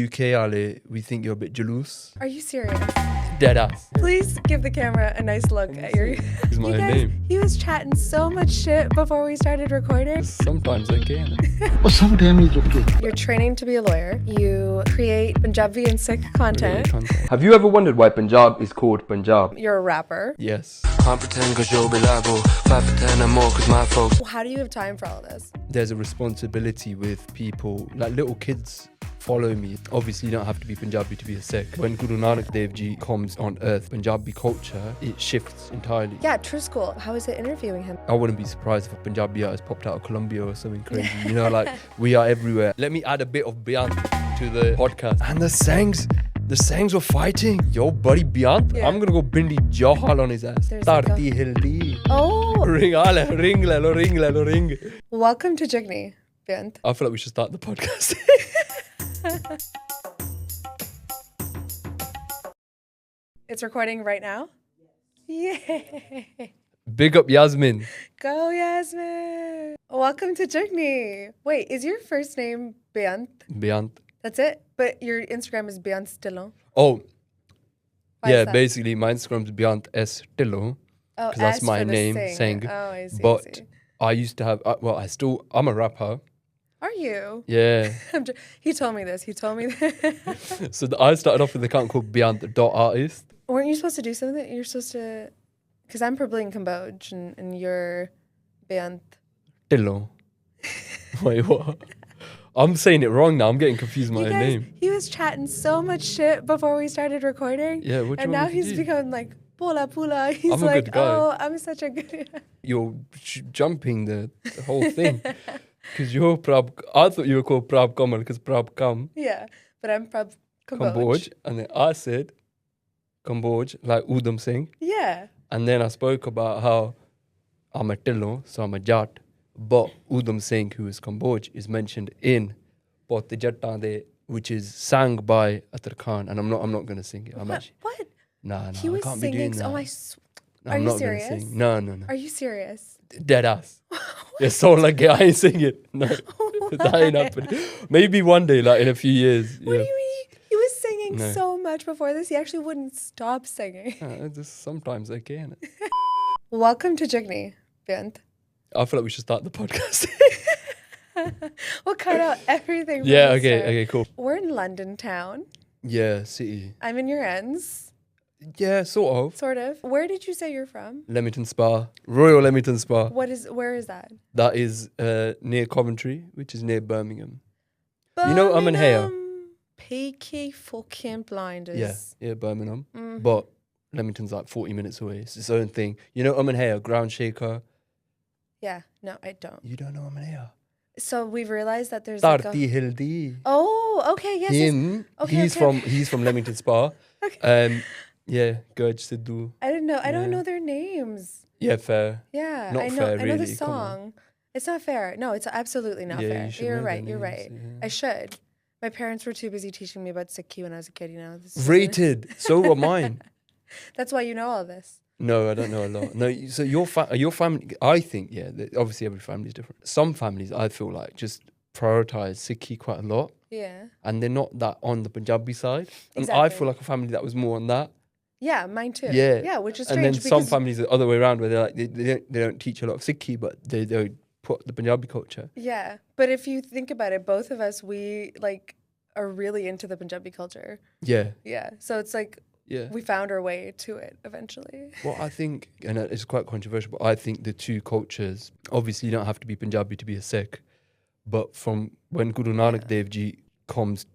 UK Ale, we think you're a bit jealous. Are you serious? Dead ass. Please give the camera a nice look at your... Is my You guys, name. he was chatting so much shit before we started recording. Sometimes I can. Well, sometimes it's okay. You're training to be a lawyer. You create Punjabi and Sikh content. Have you ever wondered why Punjab is called Punjab? You're a rapper. Yes. Can't pretend cause you'll be liable. 5 for 10 and more cause my folks. How do you have time for all this? There's a responsibility with people, like little kids follow me. Obviously, you don't have to be Punjabi to be a Sikh. When Guru Nanak Dev Ji comes on earth, Punjabi culture, it shifts entirely. Yeah, True School. How is it interviewing him? I wouldn't be surprised if a Punjabi artist popped out of Colombia or something crazy. You know, like, we are everywhere. Let me add a bit of Beant to the podcast. And the Sangs were fighting. Yo, buddy Beant, Yeah. I'm gonna go bindi jahal on his ass. There's like a- Tarti hildi. Oh! Ring le ring. Welcome to Jugni, Beant. I feel like we should start the podcast. It's recording right now? Yay! Big up Yasmin. Go, Yasmin! Welcome to Jugni. Wait, is your first name Beant? Beant. That's it? But your Instagram is Beant Dhillon. Oh, Why yeah, is that? basically my Instagram's Beant Dhillon. Oh, 'cause that's S my for the name, sing. Sang. Oh, I see. But I see. I used to have, I'm a rapper. Are you? Yeah. He told me this. So I started off with an account called Beant.artist. Weren't you supposed to do something? You're supposed to... Because I'm probably in Cambodia and you're Beant. Dhillon. Wait, what? I'm saying it wrong now. I'm getting confused with my You own guys, name. he was chatting so much shit before we started recording. Yeah, what do And you now want me to he's do? become like, pula pula. He's I'm a like, good guy. oh, I'm such a good... You're jumping the whole thing. Because you're I thought you were called Prab Kamal because Prab Kam, Yeah, but I'm from Cambodia. Cambodia. And then I said Cambodia, like Udam Singh. Yeah. And then I spoke about how I'm a Dhillon, so I'm a Jat. But Udam Singh, who is Cambodia, is mentioned in Pot Jattan De, which is sang by Atar Khan. And I'm not going to sing it. What? Nah, He I was can't be doing singing. that. Oh, I'm Are you not gonna serious? sing. No. Are you serious? Dead ass. It's so like I ain't singing. No, that ain't happening. Maybe one day, like in a few years. What do you mean? He was singing No. so much before this. He actually wouldn't stop singing. Just sometimes I can. Welcome to Jugni, Beant. I feel like we should start the podcast. We'll cut out everything. from Yeah. the Okay. start. Okay. Cool. We're in London town. Yeah. City. I'm in your ends, Yeah. Sort of. sort of. Where did you say you're from? Leamington Spa. Royal Leamington Spa. Where is that? That is near Coventry, which is near Birmingham. You know Birmingham? Peaky fucking blinders. Yeah. Birmingham. Mhm. But Leamington's like 40 minutes away. It's its own thing. You know Ummanhaya, Ground Shaker. Yeah, no, I don't. You don't know Ummanhaya? So we've realized that there's like Tarti a... Hildi. Oh, okay, yes. yes. Him, Okay, he's okay. from Leamington Spa. Okay. Yeah, Gurj Sidhu. I didn't know. I don't Yeah. know their names. Yeah, fair. Yeah, Not I know. fair, I know the really, come on. song. It's not fair. No, it's absolutely not Yeah, fair. you should You're know their right. You're right. names, yeah. I should. My parents were too busy teaching me about Sikhi when I was a kid. You know. This is- Rated. So were mine. That's why you know all this. No, I don't know a lot. No, so your family, I think, yeah, obviously every family is different. Some families, I feel like, just prioritize Sikhi quite a lot. Yeah. And they're not that on the Punjabi side. And I Exactly. feel like a family that was more on that. Yeah, mine too. Yeah. Yeah, which is And strange then some because families the other way around where they're like, they don't teach a lot of Sikhi, but they put the Punjabi culture. yeah, but if you think about it, both of us we like are really into the Punjabi culture. Yeah. Yeah, so it's like Yeah. we found our way to it eventually. Well, I think, and it's quite controversial, but I think the two cultures, obviously you don't have to be Punjabi to be a Sikh, but from when Guru Nanak Dev Ji comes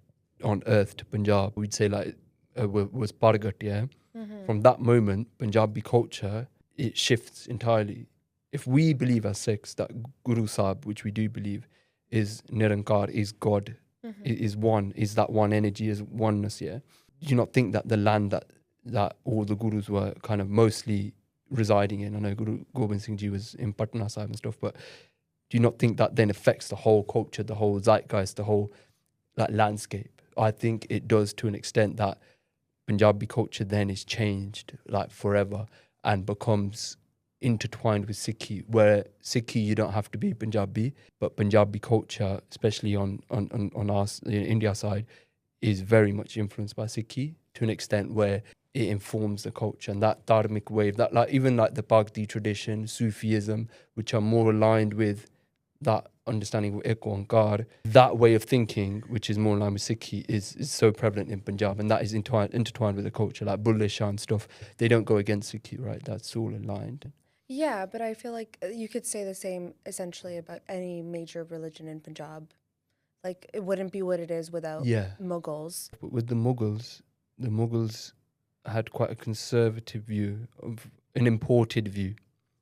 on earth to Punjab, we'd say like, was Paragat, yeah? Mm-hmm. From that moment, Punjabi culture, it shifts entirely. If we believe as Sikhs that Guru Sahib, which we do believe, is Nirankar, is God, Mm-hmm. is one, is that one energy, is oneness, yeah? Do you not think that the land that all the Gurus were kind of mostly residing in, I know Guru Gobind Singh Ji was in Patna Sahib and stuff, but do you not think that then affects the whole culture, the whole zeitgeist, the whole like landscape? I think it does to an extent that Punjabi culture then is changed like forever and becomes intertwined with Sikhi, where Sikhi you don't have to be Punjabi, but Punjabi culture, especially on our India side, is very much influenced by Sikhi to an extent where it informs the culture, and that dharmic wave, that like even like the Bhakti tradition, Sufism, which are more aligned with that understanding of Ek Onkar, that way of thinking, which is more in line with Sikhi, is so prevalent in Punjab, and that is intertwined with the culture, like Bulleh Shah and stuff. They don't go against Sikhi, right? That's all aligned. Yeah, but I feel like you could say the same essentially about any major religion in Punjab. Like, it wouldn't be what it is without Mughals. But with the Mughals had quite a conservative view, of an imported view.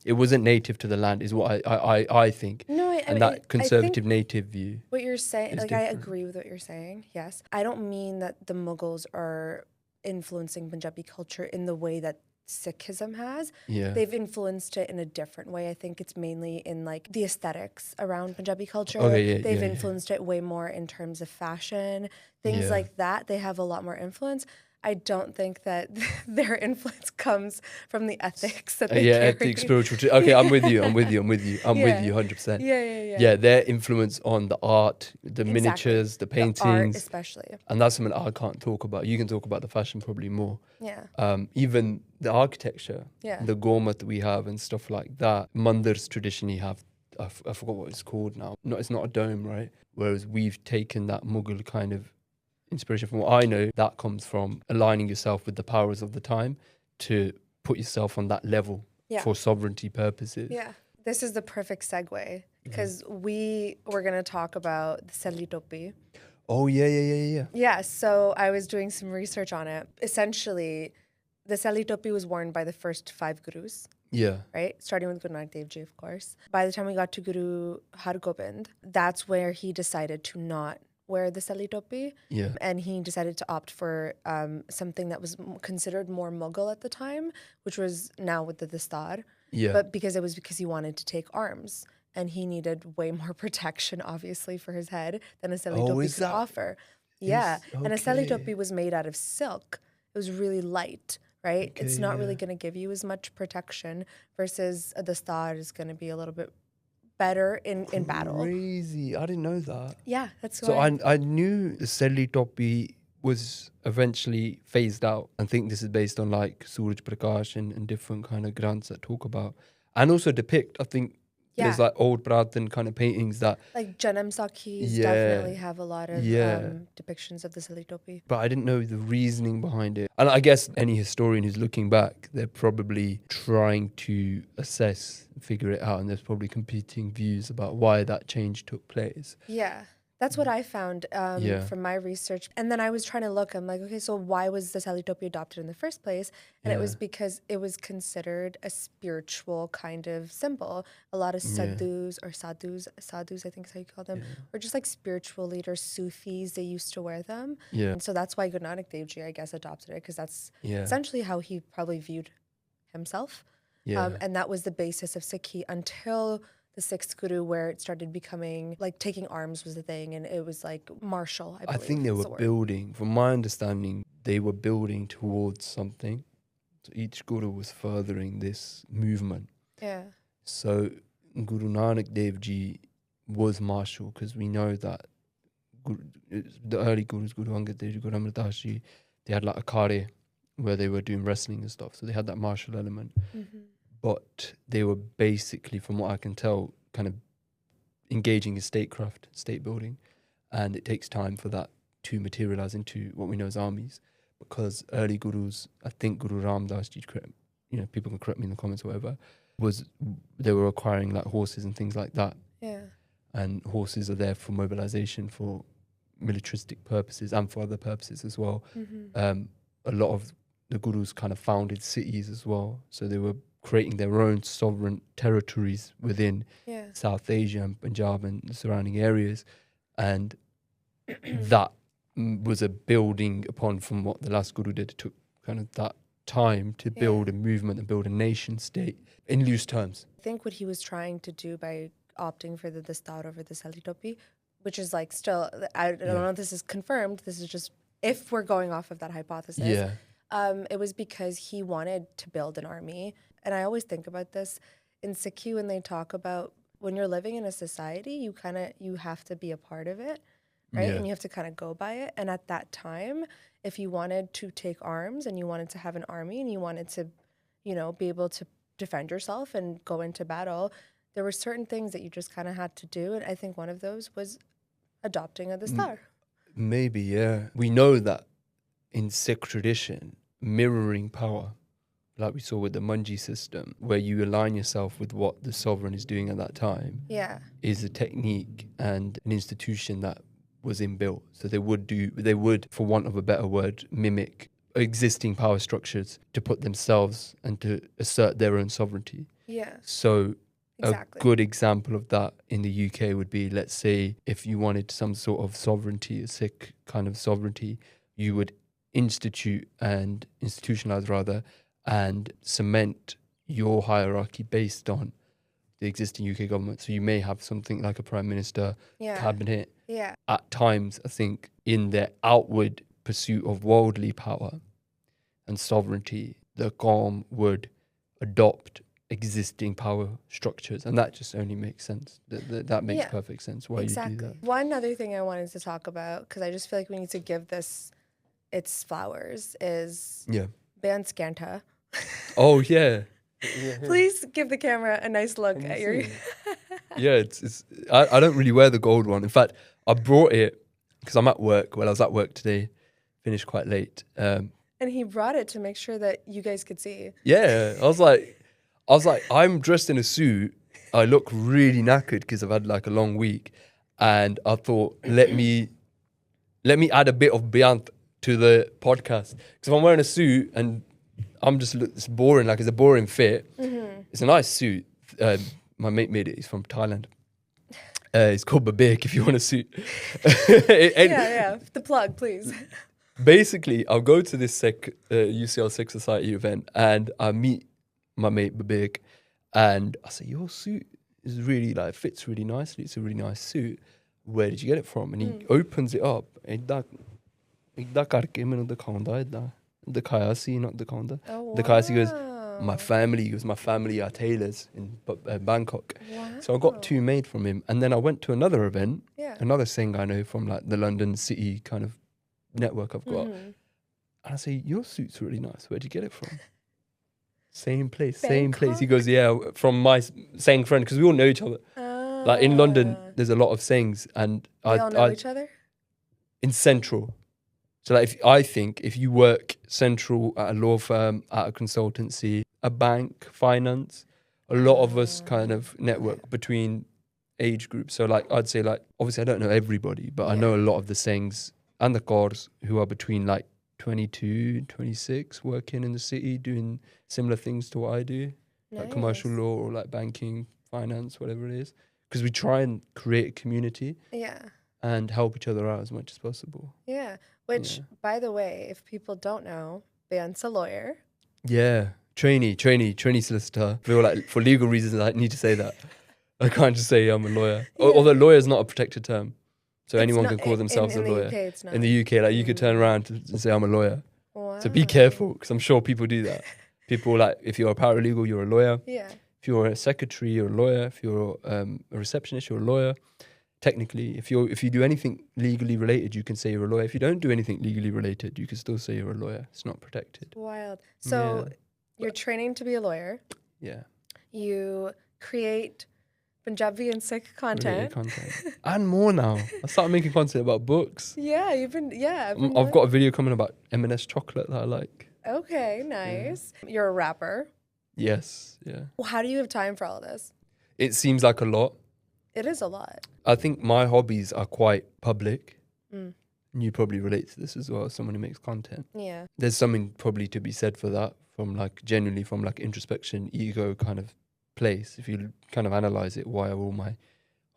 It wasn't native to the land, is what I think. No, I and mean, that conservative I think native view. what you're saying, like, I different. agree with what you're saying, yes. I don't mean that the Mughals are influencing Punjabi culture in the way that Sikhism has. Yeah. They've influenced it in a different way. I think it's mainly in like the aesthetics around Punjabi culture. Okay, They've influenced it way more in terms of fashion, things like that. They have a lot more influence. I don't think that their influence comes from the ethics that they carry. Ethics, spiritual. Okay, I'm with you. I'm with you 100%. Yeah. Their influence on the art, the miniatures, the paintings, the art especially. And that's something I can't talk about. You can talk about the fashion probably more. Yeah. Even the architecture, Yeah. the gormat we have and stuff like that. Mandirs traditionally have, I forgot what it's called now. No, it's not a dome, right? Whereas we've taken that Mughal kind of inspiration. From what I know, that comes from aligning yourself with the powers of the time to put yourself on that level for sovereignty purposes. Yeah. This is the perfect segue because we were going to talk about the Seli Topi. Oh, yeah. Yeah, so I was doing some research on it. Essentially, the Seli Topi was worn by the first 5 gurus. Yeah. Right? Starting with Guru Nanak Dev Ji, of course. By the time we got to Guru Har Gobind, that's where he decided to not wear the Seli Topi. Yeah. And he decided to opt for something that was considered more Mughal at the time, which was now with the Dastar. Yeah. But because he wanted to take arms. And he needed way more protection, obviously, for his head than a Seli Topi could offer. Yeah. And a Seli Topi was made out of silk. It was really light, right? Okay, it's not really going to give you as much protection versus the Dastar is going to be a little bit better in battle. Crazy. I didn't know that. Yeah, that's So why. I knew the Seli Topi was eventually phased out. I think this is based on like Suraj Prakash and different kind of granths that talk about and also depict, I think, there's like old Prathan kind of paintings that... Like Janam Sakhis definitely have a lot of depictions of the Seli Topi. But I didn't know the reasoning behind it. And I guess any historian who's looking back, they're probably trying to assess, figure it out, and there's probably competing views about why that change took place. Yeah. That's what I found from my research. And then I was trying to look, I'm like, okay, so why was the Seli Topi adopted in the first place? And it was because it was considered a spiritual kind of symbol. A lot of sadhus, I think is how you call them, or just like spiritual leaders, Sufis, they used to wear them. Yeah. And so that's why Guru Nanak Dev Ji, I guess, adopted it, because that's essentially how he probably viewed himself. Yeah. And that was the basis of Sikhi until the 6th Guru, where it started becoming like taking arms was the thing, and it was like martial. I think they were building, from my understanding, they were building towards something. So each Guru was furthering this movement. Yeah. So Guru Nanak Dev Ji was martial, because we know that the early Gurus, Guru Angad Dev Ji, Guru Amar Das Ji, they had like a akhade where they were doing wrestling and stuff. So they had that martial element. Mm-hmm. But they were basically, from what I can tell, kind of engaging in statecraft, state building. And it takes time for that to materialize into what we know as armies. Because early gurus, I think Guru Ram Das Ji, people can correct me in the comments or whatever, they were acquiring like horses and things like that. Yeah. And horses are there for mobilization, for militaristic purposes and for other purposes as well. Mm-hmm. A lot of the gurus kind of founded cities as well. So they were creating their own sovereign territories within South Asia and Punjab and the surrounding areas. And that was a building upon from what the last Guru did. It took kind of that time to build a movement and build a nation state in loose terms. I think what he was trying to do by opting for the Dastar over the Seli Topi, which is like still, I don't know if this is confirmed, this is just if we're going off of that hypothesis. Yeah. It was because he wanted to build an army. And I always think about this in Sikhi when they talk about when you're living in a society, you have to be a part of it. right? And you have to kind of go by it. And at that time, if you wanted to take arms and you wanted to have an army and you wanted to, you know, be able to defend yourself and go into battle, there were certain things that you just kind of had to do. And I think one of those was adopting a Dastar. Maybe, yeah. We know that in Sikh tradition, mirroring power, like we saw with the Manji system, where you align yourself with what the sovereign is doing at that time, is a technique and an institution that was inbuilt. So they would, for want of a better word, mimic existing power structures to put themselves and to assert their own sovereignty. Yeah. So exactly. A good example of that in the UK would be, let's say, if you wanted some sort of sovereignty, a Sikh kind of sovereignty, you would institutionalize rather, and cement your hierarchy based on the existing UK government. So you may have something like a prime minister, cabinet. Yeah. At times, I think, in their outward pursuit of worldly power and sovereignty, the Qawm would adopt existing power structures, and that just only makes sense. That makes perfect sense why you do that. One other thing I wanted to talk about, because I just feel like we need to give this its flowers, is Beant Dhillon. Oh yeah. Please give the camera a nice look at your. Yeah, I don't really wear the gold one. In fact, I brought it because I'm at work. Well, I was at work today, finished quite late. And he brought it to make sure that you guys could see. Yeah, I was like, I'm dressed in a suit. I look really knackered because I've had like a long week, and I thought, let me add a bit of Beant to the podcast, because if I'm wearing a suit and I'm just it's boring, like it's a boring fit. It's a nice suit. My mate made it. He's from Thailand. It's called Babik, if you want a suit. The plug, please. Basically, I'll go to this UCL Sikh Society event and I meet my mate Babik, and I say, your suit is really like fits really nicely. It's a really nice suit. Where did you get it from? And he opens it up. Dikhaya si, not dikhanda. Dikhaya si goes, my family are tailors in Bangkok. Wow. So I got two made from him. And then I went to another event, another Singh I know from like the London City kind of network I've got. And I say, your suit's really nice. Where'd you get it from? Same place. He goes, yeah, from my Singh friend, because we all know each other. Like in London, there's a lot of Singhs, and we all know each other? In Central. So like if you work central at a law firm, at a consultancy, a bank, finance, a lot of us kind of network between age groups. So like I'd say, like, obviously I don't know everybody, but I know a lot of the Singhs and the Kaurs who are between like 22, 26, working in the city, doing similar things to what I do, like commercial law or like banking, finance, whatever it is. Because we try and create a community and help each other out as much as possible. Yeah. Which, by the way, if people don't know, Beant's a lawyer. Yeah. Trainee solicitor. I feel like for legal reasons, I need to say that. I can't just say I'm a lawyer. Although lawyer is not a protected term. So anyone can call themselves a lawyer. In the UK, like you could turn around and say I'm a lawyer. Wow. So be careful, because I'm sure people do that. People, like, if you're a paralegal, you're a lawyer. Yeah. If you're a secretary, you're a lawyer. If you're a receptionist, you're a lawyer. Technically, if you do anything legally related, you can say you're a lawyer. If you don't do anything legally related, you can still say you're a lawyer. It's not protected. Wild. So you're training to be a lawyer. Yeah. You create Punjabi and Sikh content. And more now. I started making content about books. Yeah, I've got a video coming about M&S chocolate that I like. Okay, nice. Yeah. You're a rapper. Yes, yeah. Well, how do you have time for all this? It seems like a lot. It is a lot. I think my hobbies are quite public. You probably relate to this as well, as someone who makes content. Yeah. There's something probably to be said for that, from like genuinely from like introspection, ego kind of place. If you kind of analyze it, why are all my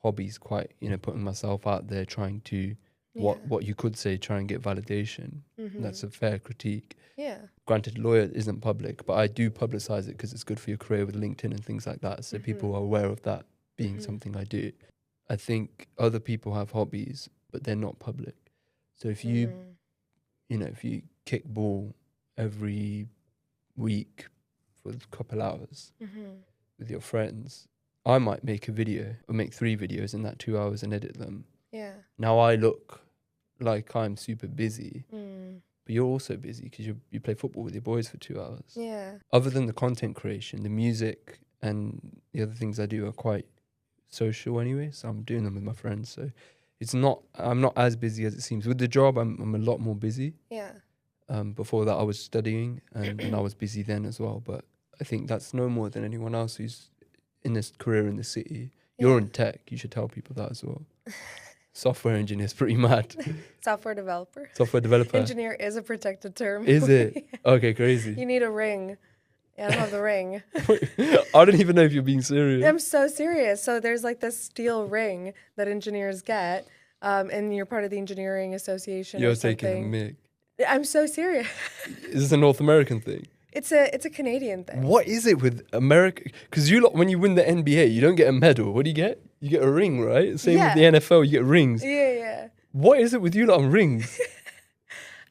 hobbies quite, putting myself out there, trying to what you could say, try and get validation. That's a fair critique. Yeah. Granted, lawyer isn't public, but I do publicize it because it's good for your career with LinkedIn and things like that. So people are aware of that being something I do. I think other people have hobbies, but they're not public. So if you, if you kick ball every week for a couple hours with your friends, I might make a video or make 3 videos in that 2 hours and edit them. Yeah. Now I look like I'm super busy, but you're also busy because you play football with your boys for 2 hours. Yeah. Other than the content creation, the music and the other things I do are quite social anyway. So I'm doing them with my friends. So I'm not as busy as it seems. With the job, I'm a lot more busy. Yeah. Before that, I was studying and I was busy then as well. But I think that's no more than anyone else who's in this career in the city. You're in tech. You should tell people that as well. Software engineer is pretty mad. Software developer. Software developer. Engineer is a protected term. Is it? Yeah. Okay, crazy. You need a ring. Yeah, I don't have the ring. I don't even know if you're being serious. I'm so serious. So there's like this steel ring that engineers get, and you're part of the engineering association. You're or something. taking a mic. I'm so serious. Is this a North American thing? It's a Canadian thing. What is it with America? Because when you win the NBA, you don't get a medal. What do you get? You get a ring, right? Same with the NFL, you get rings. Yeah. What is it with you lot on rings?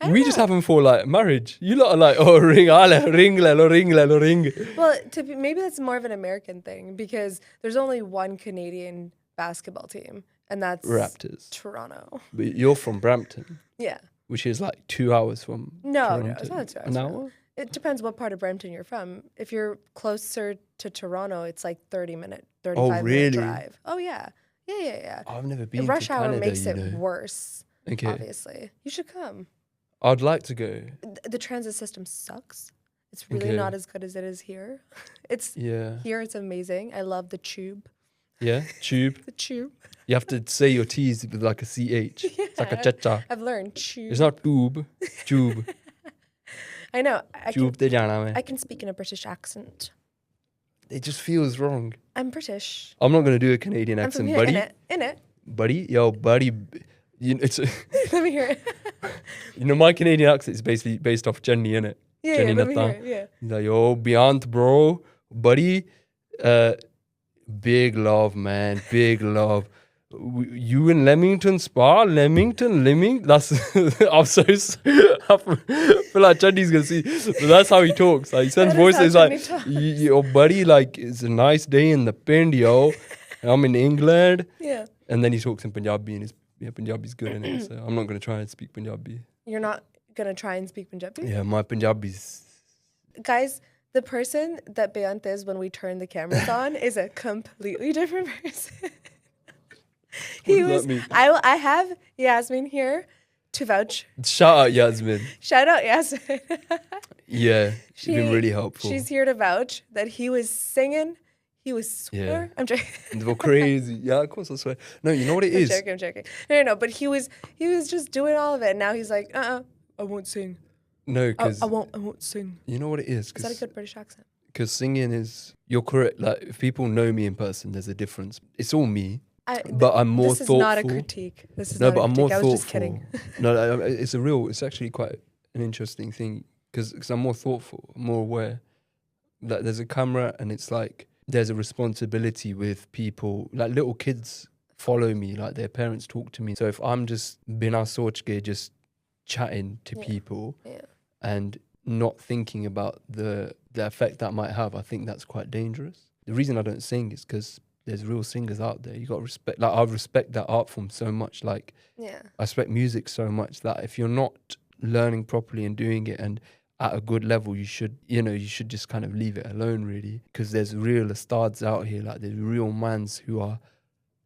We just have them for like marriage. You lot are like, oh, ring, ring, ring. Well, maybe that's more of an American thing because there's only one Canadian basketball team, and that's Raptors. Toronto. But you're from Brampton. Yeah. Which is like 2 hours from Toronto. No, it's not 2 hours. An hour? It depends what part of Brampton you're from. If you're closer to Toronto, it's like 35 minute drive. Oh, yeah. Yeah. I've never been Rush to hour Canada, makes it worse, obviously. You should come. I'd like to go. The transit system sucks. It's really not as good as it is here. Here it's amazing. I love the tube. Yeah, tube. The tube. You have to say your T's with like a CH. Yeah, it's like a cha-cha. I've learned tube. It's not tube, tube. I know. I can speak in a British accent. It just feels wrong. I'm British. I'm not going to do a Canadian accent, here, buddy. In it. Buddy, yo, buddy. You know, let me hear it. You know, my Canadian accent is basically based off Jenny, innit? Yeah, Jenny let me hear it, yeah. He's like, yo, Beant, bro, buddy. Big love, man. Big love. You in Leamington Spa? Leamington? That's I'm so I feel like Jenny's gonna see. But that's how he talks. Like, he sends voices like, yo, buddy, like, it's a nice day in the pind, yo. I'm in England. Yeah. And then he talks in Punjabi, and Punjabi's good in it. So I'm not gonna try and speak Punjabi. You're not gonna try and speak Punjabi? Yeah, my Punjabi's. Guys, the person that Beant is when we turn the cameras on is a completely different person. What does that mean? I have Yasmin here to vouch. Shout out Yasmin. Shout out Yasmin. Yeah, she's been really helpful. She's here to vouch that he was singing. He was swear. Yeah. I'm joking. They were crazy. Yeah, of course I swear. No, you know what it is? I'm joking. No. But he was just doing all of it. And now he's like, I won't sing. No, because I won't sing. You know what it is? Is that a good British accent? Because singing is, you're correct. Like, if people know me in person, there's a difference. It's all me. But I'm more thoughtful. This is not a critique. I'm more thoughtful. I was just kidding. No, it's actually quite an interesting thing because I'm more thoughtful, more aware. Like, there's a camera and it's like there's a responsibility with people. Like, little kids follow me, like their parents talk to me. So if I'm just bina sochke, just chatting to people and not thinking about the effect that might have, I think that's quite dangerous. The reason I don't sing is because there's real singers out there. You got to respect, like, I respect that art form so much. Like, I respect music so much that if you're not learning properly and doing it and at a good level, you should just kind of leave it alone, really. Because there's real ustads out here, like there's real mans who are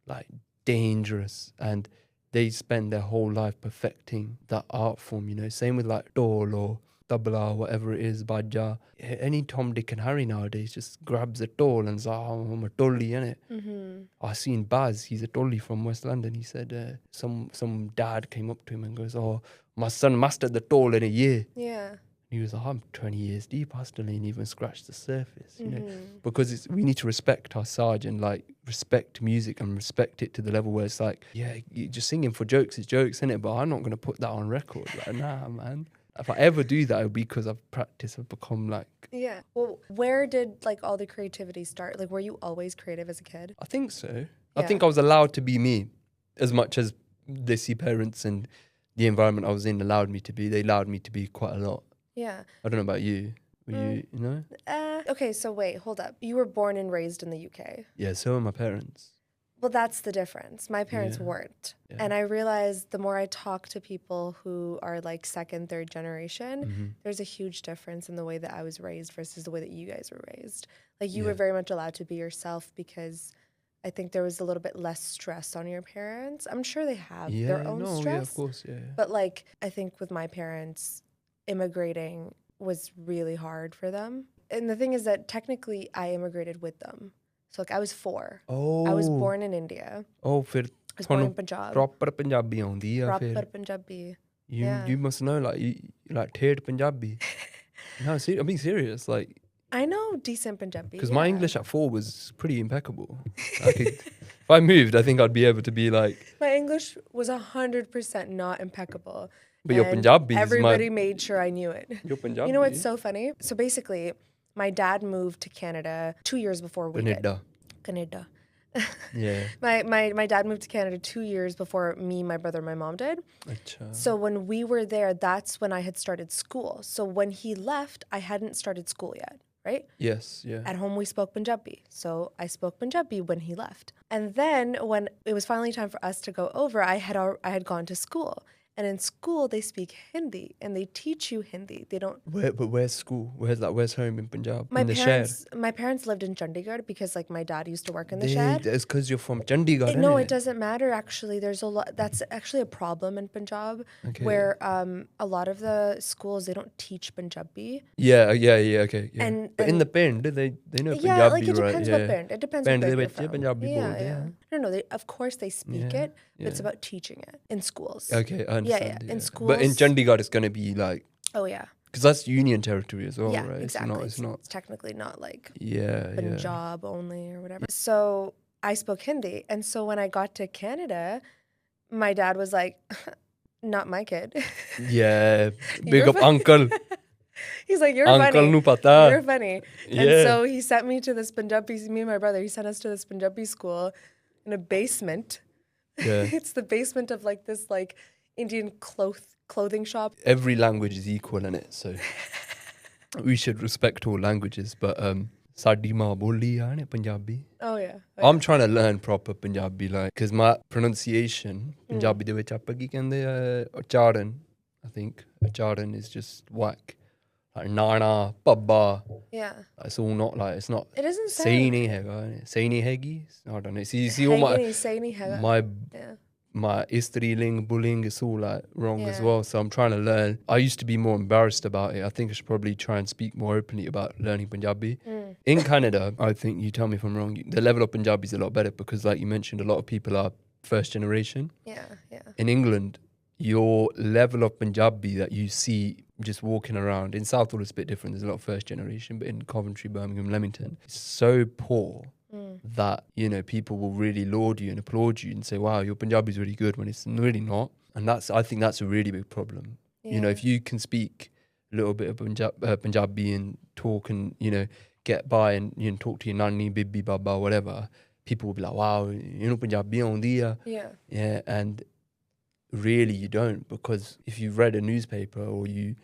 like dangerous and they spend their whole life perfecting that art form, you know. Same with like dol or tabla, whatever it is, baja. Any Tom, Dick and Harry nowadays just grabs a dol and says, oh, I'm a dolly, innit? I seen Baz, he's a dolly from West London. He said some dad came up to him and goes, oh, my son mastered the dol in a year. Yeah. He was like, I'm 20 years deep, I still ain't even scratched the surface, you know. Because we need to respect our Saj and like respect music and respect it to the level where it's like, yeah, you're just singing for jokes, it's jokes, innit? But I'm not going to put that on record. Like, nah, man. If I ever do that, it'll be because I've practiced, I've become like... Yeah. Well, where did like all the creativity start? Like, were you always creative as a kid? I think so. I think I was allowed to be me as much as the Desi parents and the environment I was in allowed me to be. They allowed me to be quite a lot. Yeah. I don't know about you. Were you know? Okay, so wait, hold up. You were born and raised in the UK. Yeah, so are my parents. Well, that's the difference. My parents weren't. Yeah. And I realized the more I talk to people who are like second, third generation, there's a huge difference in the way that I was raised versus the way that you guys were raised. Like you were very much allowed to be yourself because I think there was a little bit less stress on your parents. I'm sure they have their own stress. Yeah, of course, yeah. But like, I think with my parents, immigrating was really hard for them. And the thing is that technically I immigrated with them. So like I was 4. I was born in India. फिर I was born in Punjab. Proper Punjabi आउंदी है फिर. Proper Punjabi. You must know like ठेठ Punjabi. No, I'm being serious. Like I know decent Punjabi. Because my English at 4 was pretty impeccable. If I moved, I think I'd be able to be like. My English was 100% not impeccable. But your Punjabi everybody made sure I knew it. Your Punjabi. You know what's so funny? So basically, my dad moved to Canada 2 years before we did. Canada. Yeah. My dad moved to Canada 2 years before me, my brother, and my mom did. Achha. So when we were there, that's when I had started school. So when he left, I hadn't started school yet, right? Yes, yeah. At home, we spoke Punjabi. So I spoke Punjabi when he left. And then when it was finally time for us to go over, I had gone to school. And in school, they speak Hindi, and they teach you Hindi. They don't. But where's school? Where's home in Punjab? My the parents lived in Chandigarh because like my dad used to work in the shed. It's because you're from Chandigarh. No, it doesn't matter. Actually, there's a lot. That's actually a problem in Punjab, where a lot of the schools they don't teach Punjabi. Yeah, okay. Yeah. But in the Pind, they know Punjabi, yeah, like it right? depends what Pind. It depends what Pind you're from. Punjabi yeah. No. Of course they speak it, but it's about teaching it in schools. Okay, I understand. Yeah. In schools. But in Chandigarh, it's going to be like. Oh yeah. Because that's Union territory as well, yeah, right? Exactly. It's not. It's technically not like Punjab only or whatever. So I spoke Hindi, and so when I got to Canada, my dad was like, "Not my kid." Yeah, big up uncle. He's like, "You're uncle funny. Nu pata. You're funny." Yeah. And so he sent me to this Punjabi. Me and my brother. He sent us to this Punjabi school in a basement. Yeah. It's the basement of like this like Indian clothing shop. Every language is equal in it, so we should respect all languages. But Sadi maa boli hai na Punjabi. Oh yeah. I'm trying to learn proper Punjabi, like, because my pronunciation Punjabi de vich aapa ki kende ucharan, I think ucharan is just whack. Like nana, pabba. Yeah. It's all not like, it's not. It doesn't sound. Sahi nahi hega. Sahi nahi hegi. I don't know. See all my Istriling, bullying is all like wrong as well. So I'm trying to learn. I used to be more embarrassed about it. I think I should probably try and speak more openly about learning Punjabi. In Canada, I think, you tell me if I'm wrong, the level of Punjabi is a lot better because like you mentioned, a lot of people are first generation. Yeah. In England, your level of Punjabi that you see just walking around, in Southall it's a bit different, there's a lot of first generation, but in Coventry, Birmingham, Leamington, it's so poor that, you know, people will really laud you and applaud you and say, wow, your Punjabi is really good, when it's really not. And I think that's a really big problem. Yeah. You know, if you can speak a little bit of Punjabi and talk and, you know, get by and, you know, talk to your nanny, bibi, baba, whatever, people will be like, wow, you know Punjabi aundy hai. Yeah, and really you don't, because if you read a newspaper or you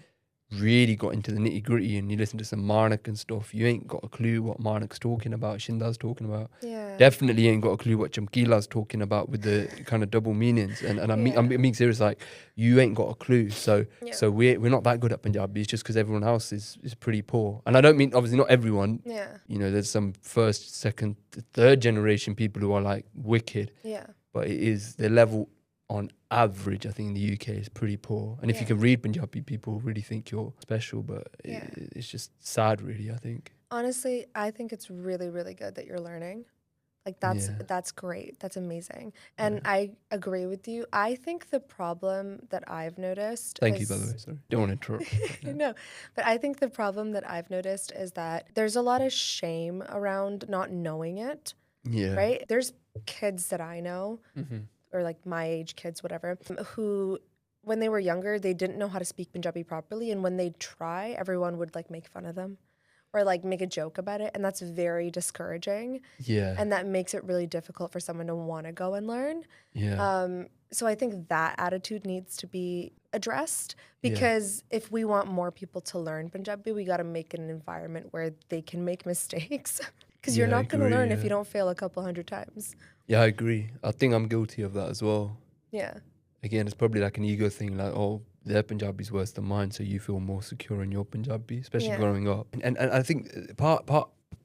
really got into the nitty gritty and you listen to some Marnik and stuff, you ain't got a clue what Marnik's talking about, Shinda's talking about. Yeah. Definitely ain't got a clue what Chamkila's talking about with the kind of double meanings. And I'm being serious, like you ain't got a clue. So we're not that good at Punjabi. It's just because everyone else is pretty poor. And I don't mean, obviously not everyone. Yeah. You know, there's some first, second, third generation people who are like wicked. Yeah. But it is the level on average, I think in the UK is pretty poor. And if you can read Punjabi, people really think you're special, but it's just sad, really, I think. Honestly, I think it's really, really good that you're learning. Like that's great. That's amazing. And I agree with you. I think the problem that I've noticed Thank you, by the way. Sorry. Don't want to interrupt. No, but I think the problem that I've noticed is that there's a lot of shame around not knowing it. Yeah. Right? There's kids that I know, or like my age kids, whatever, who when they were younger, they didn't know how to speak Punjabi properly. And when they'd try, everyone would like make fun of them or like make a joke about it. And that's very discouraging. Yeah. And that makes it really difficult for someone to want to go and learn. Yeah. So I think that attitude needs to be addressed because if we want more people to learn Punjabi, we got to make an environment where they can make mistakes. Because you're not going to learn if you don't fail a couple hundred times. Yeah, I agree. I think I'm guilty of that as well. Yeah. Again, it's probably like an ego thing, like, oh, their Punjabi's worse than mine, so you feel more secure in your Punjabi, especially growing up. And I think part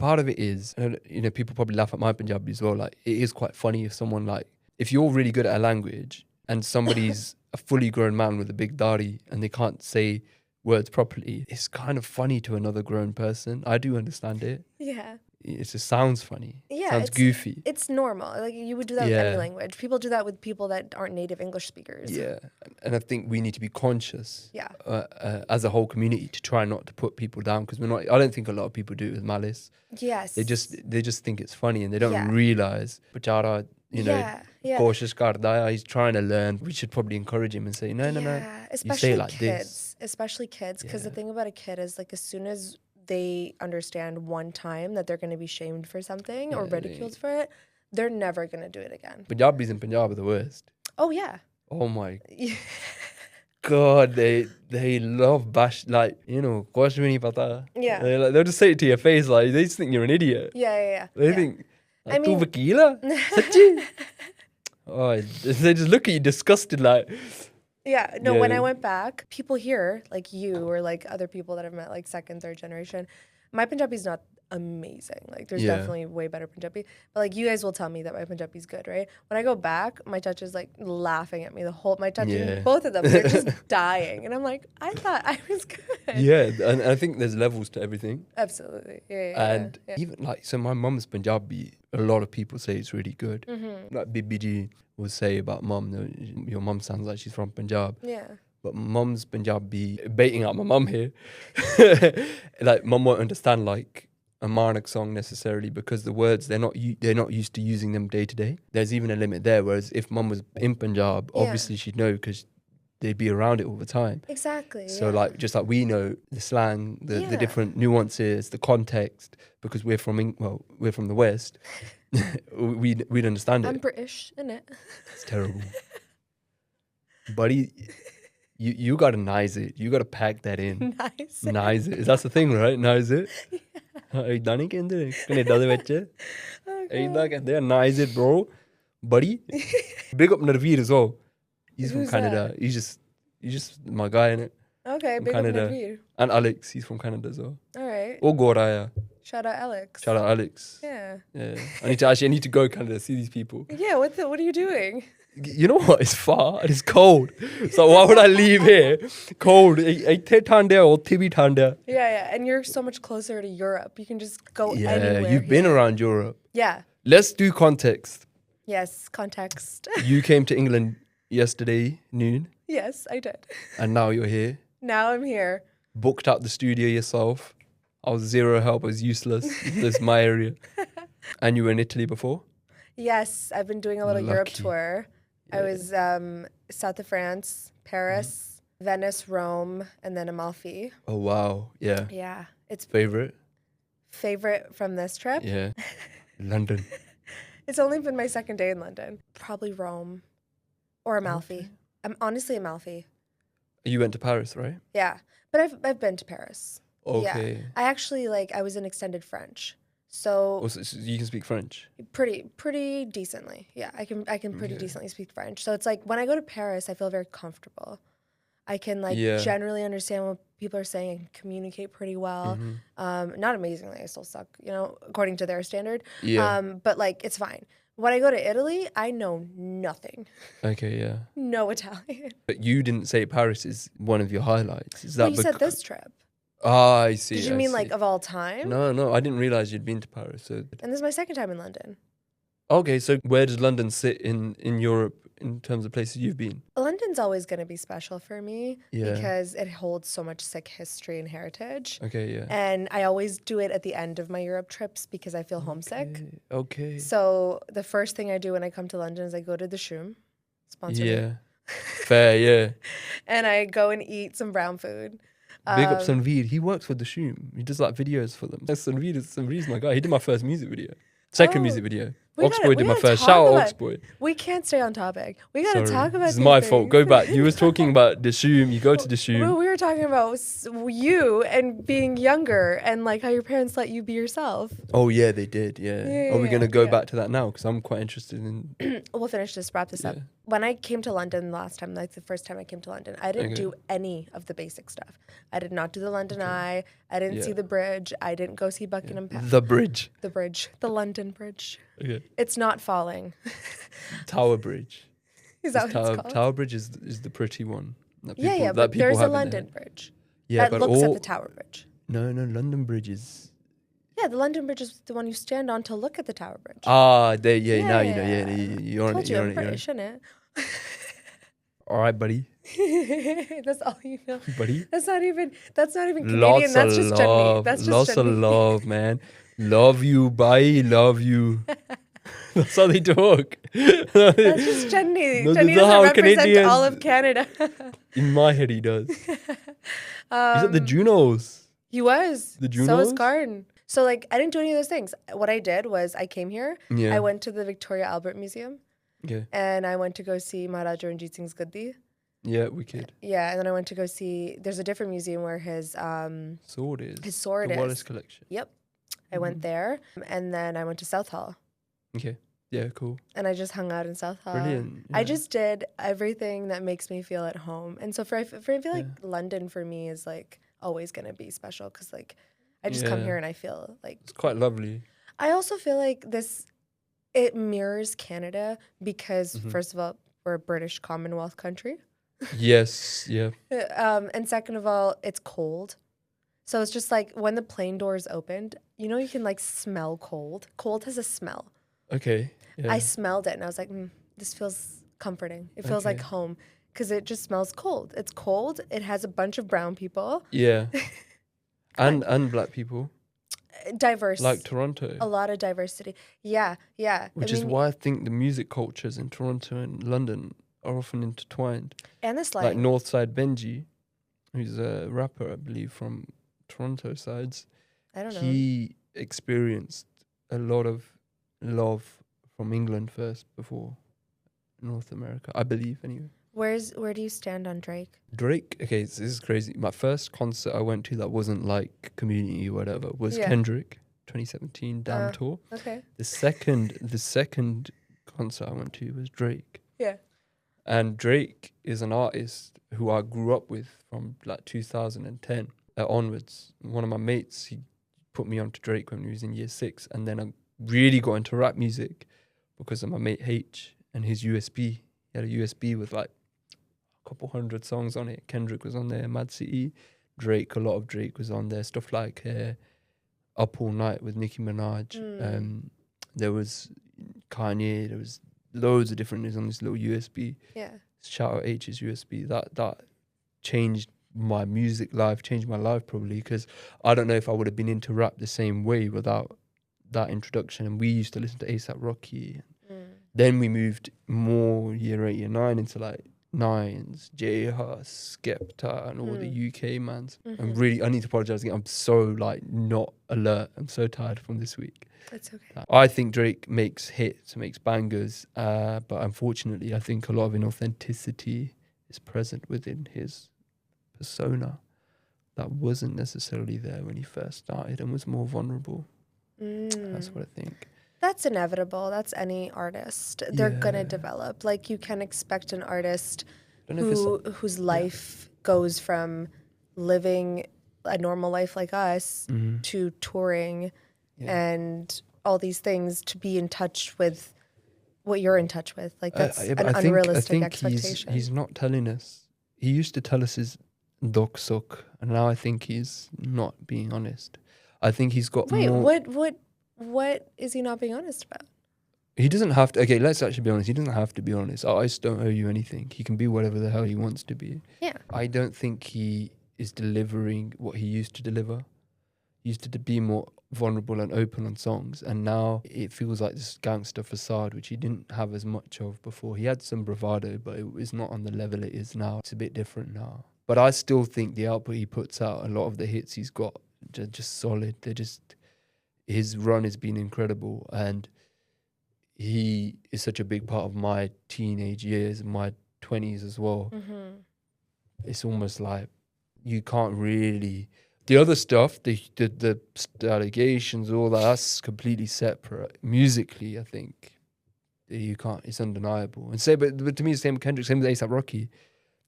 of it is, you know, people probably laugh at my Punjabi as well. Like, it is quite funny if someone, like, if you're really good at a language and somebody's a fully grown man with a big dari and they can't say words properly, it's kind of funny to another grown person. I do understand it. Yeah. It just sounds funny. Yeah, sounds goofy. It's normal. Like, you would do that with any language. People do that with people that aren't native English speakers. Yeah, and I think we need to be conscious. Yeah. As a whole community, to try not to put people down, because we're not. I don't think a lot of people do it with malice. Yes. They just think it's funny and they don't realize. Bachara, you know, koshish karda hai, he's trying to learn. We should probably encourage him and say, no. Especially you say it like kids. this. Especially kids, because the thing about a kid is, like, as soon as they understand one time that they're going to be shamed for something or ridiculed for it, they're never going to do it again. Punjabis in Punjab are the worst. Oh, yeah. Oh, my God. They love bash, like, you know, kuch bhi nahi pata. Yeah. They'll just say it to your face, like, they just think you're an idiot. Yeah. They think, I mean, tu vakila? Sachi? Oh, they just look at you disgusted, like... Yeah, no, when I went back, people here, like you or like other people that I've met, like second, third generation, my Punjabi's not amazing. Like, there's definitely way better Punjabi. But like, you guys will tell me that my Punjabi's good, right? When I go back, my touch is like laughing at me both of them, they're just dying. And I'm like, I thought I was good. Yeah, and I think there's levels to everything. Absolutely. And even like, so my mum's Punjabi, a lot of people say it's really good. Like BBG will say about mum, your mum sounds like she's from Punjab. Yeah. But mum's Punjabi, baiting out my mum here, like mum won't understand like a Marnik song necessarily, because the words, they're not used to using them day to day. There's even a limit there, whereas if mum was in Punjab, obviously she'd know because they'd be around it all the time. Exactly. So like, just like we know the slang, the different nuances, the context, because we're from the West. we'd understand it. I'm British, innit? It's terrible. Buddy, you gotta nice it. You gotta pack that in. Nice it. That's the thing, right? Nice it. Ida nahi kende Canada de vich. Ida kende nice it, bro. Buddy, big up Narveer as well. He's from Canada. That? He's just my guy, innit? Okay, big Canada. up Narveer. And Alex, he's from Canada as well. All right. Oh, Goraya. Shout out Alex. Shout out Alex. Yeah. I need to go Canada, see these people. Yeah, what are you doing? You know what? It's far and it's cold. So why would I leave here? Cold. Yeah. And you're so much closer to Europe. You can just go anywhere. Yeah, you've been around Europe. Yeah. Let's do context. Yes, context. You came to England yesterday noon. Yes, I did. And now you're here. Now I'm here. Booked out the studio yourself. I was zero help. I was useless. This is my area. And you were in Italy before? Yes, I've been doing a little Europe tour. Yeah. I was south of France, Paris, Venice, Rome, and then Amalfi. Oh, wow. Yeah. Yeah. It's Favorite from this trip? Yeah. London. It's only been my second day in London. Probably Rome or Amalfi. Okay. Honestly, Amalfi. You went to Paris, right? Yeah. But I've been to Paris. Okay. Yeah. I actually, I was in extended French. So you can speak French? Pretty decently. Yeah, I can pretty decently speak French. So it's like, when I go to Paris, I feel very comfortable. I can generally understand what people are saying and communicate pretty well. Mm-hmm. Not amazingly, I still suck, according to their standard. Yeah. But it's fine. When I go to Italy, I know nothing. Okay, yeah. No Italian. But you didn't say Paris is one of your highlights. Is that well, you said this trip. Ah, I see. Did you mean of all time? No, I didn't realize you'd been to Paris. So. And this is my second time in London. Okay, so where does London sit in Europe in terms of places you've been? London's always going to be special for me because it holds so much Sikh history and heritage. Okay, yeah. And I always do it at the end of my Europe trips because I feel homesick. Okay. So the first thing I do when I come to London is I go to the Shoom. Sponsor me. Fair, yeah. And I go and eat some brown food. Big up Sanveer. He works for the Shoom. He does videos for them. Sanveer's my guy. He did my first music video. Second music video. Oxboy did my first. Shout out Oxboy. We can't stay on topic. We gotta talk about. This is my fault. Go back. You was talking about Dishoom. You go to Dishoom. Well, we were talking about you and being younger and like how your parents let you be yourself. Oh yeah, they did. Yeah. Are we gonna go back to that now? Because I'm quite interested in. We'll finish this. Wrap this up. When I came to London last time, like the first time I came to London, I didn't do any of the basic stuff. I did not do the London Eye. I didn't see the bridge. I didn't go see Buckingham Palace. The bridge. The bridge. The London Bridge. Okay. It's not falling. Tower Bridge. Is that what it's called? Tower Bridge is the pretty one. But there's a London Bridge. Yeah, that looks at the Tower Bridge. No, London Bridge is... Yeah, the London Bridge is the one you stand on to look at the Tower Bridge. Now you know, you're on it. I'm British, innit? All right, buddy. That's all you know, buddy. That's not even Canadian. That's just Jugni. That's just lots of love, man. Love you, bye. Love you. That's how they talk. That's just Jugni. Jugni doesn't represent Canadians, all of Canada. In my head, he does. He's at the Junos. He was. The Junos? So was Garden. So, like, I didn't do any of those things. What I did was I came here. Yeah. I went to the Victoria Albert Museum. Okay. And I went to go see Maharaja Ranjit Singh's Gaddi. Yeah, wicked. Yeah, and then I went to go see... There's a different museum where his... sword is. His sword is. The Wallace collection. Yep. I went there. And then I went to Southall. Okay. Yeah, cool. And I just hung out in Southall. Brilliant. Yeah. I just did everything that makes me feel at home. And so I feel like London for me is like always going to be special because like I just come here and I feel like... It's quite lovely. I also feel like it mirrors Canada because first of all, we're a British Commonwealth country. Yes, yeah. And second of all, it's cold. So it's just like when the plane doors opened, you know, you can like smell cold. Cold has a smell. Okay. Yeah. I smelled it and I was like, this feels comforting. It feels like home because it just smells cold. It's cold. It has a bunch of brown people. Yeah. and black people. Diverse. Like Toronto. A lot of diversity. Yeah. Which is why I think the music cultures in Toronto and London are often intertwined. And the slang. Like Northside Benji, who's a rapper, I believe, from Toronto sides. I don't know. He experienced a lot of love from England first before North America, I believe, anyway. Where do you stand on Drake? Drake, okay, this is crazy. My first concert I went to that wasn't like Community or whatever was Kendrick, 2017 Damn Tour. Okay. The second concert I went to was Drake. Yeah. And Drake is an artist who I grew up with from like 2010 onwards. One of my mates, he put me onto Drake when he was in year 6, and then I really got into rap music because of my mate H and his USB. He had a USB with like a couple hundred songs on it. Kendrick was on there, Mad City, Drake, a lot of Drake was on there. Stuff like Up All Night with Nicki Minaj. There was Kanye. There was loads of different things on this little USB. Yeah. Shout out H's USB. That changed my music life, changed my life probably, because I don't know if I would have been into rap the same way without that introduction. And we used to listen to A$AP Rocky. Then we moved more year 8, year 9 into like Nines, J Hus, Skepta, and all the UK mans. I'm really, I need to apologize again. I'm so like not alert. I'm so tired from this week. It's okay. I think Drake makes hits, makes bangers, but unfortunately, I think a lot of inauthenticity is present within his persona that wasn't necessarily there when he first started and was more vulnerable. That's what I think. That's inevitable. That's any artist. They're gonna develop. Like you can expect an artist whose life goes from living a normal life like us to touring and all these things to be in touch with what you're in touch with. Like that's an unrealistic expectation. He's not telling us. He used to tell us his dog suck, and now I think he's not being honest. I think he's got more... What is he not being honest about? He doesn't have to. Okay, let's actually be honest. He doesn't have to be honest. Artists don't owe you anything. He can be whatever the hell he wants to be. Yeah. I don't think he is delivering what he used to deliver. He used to be more vulnerable and open on songs, and now it feels like this gangster facade, which he didn't have as much of before. He had some bravado, but it is not on the level it is now. It's a bit different now. But I still think the output he puts out, a lot of the hits he's got, are just solid. They're just... His run has been incredible, and he is such a big part of my teenage years, my 20s as well. It's almost like you can't really. The other stuff, the allegations, all that's completely separate. Musically, I think you can't. It's undeniable. And but to me, it's the same with Kendrick, same with A$AP Rocky.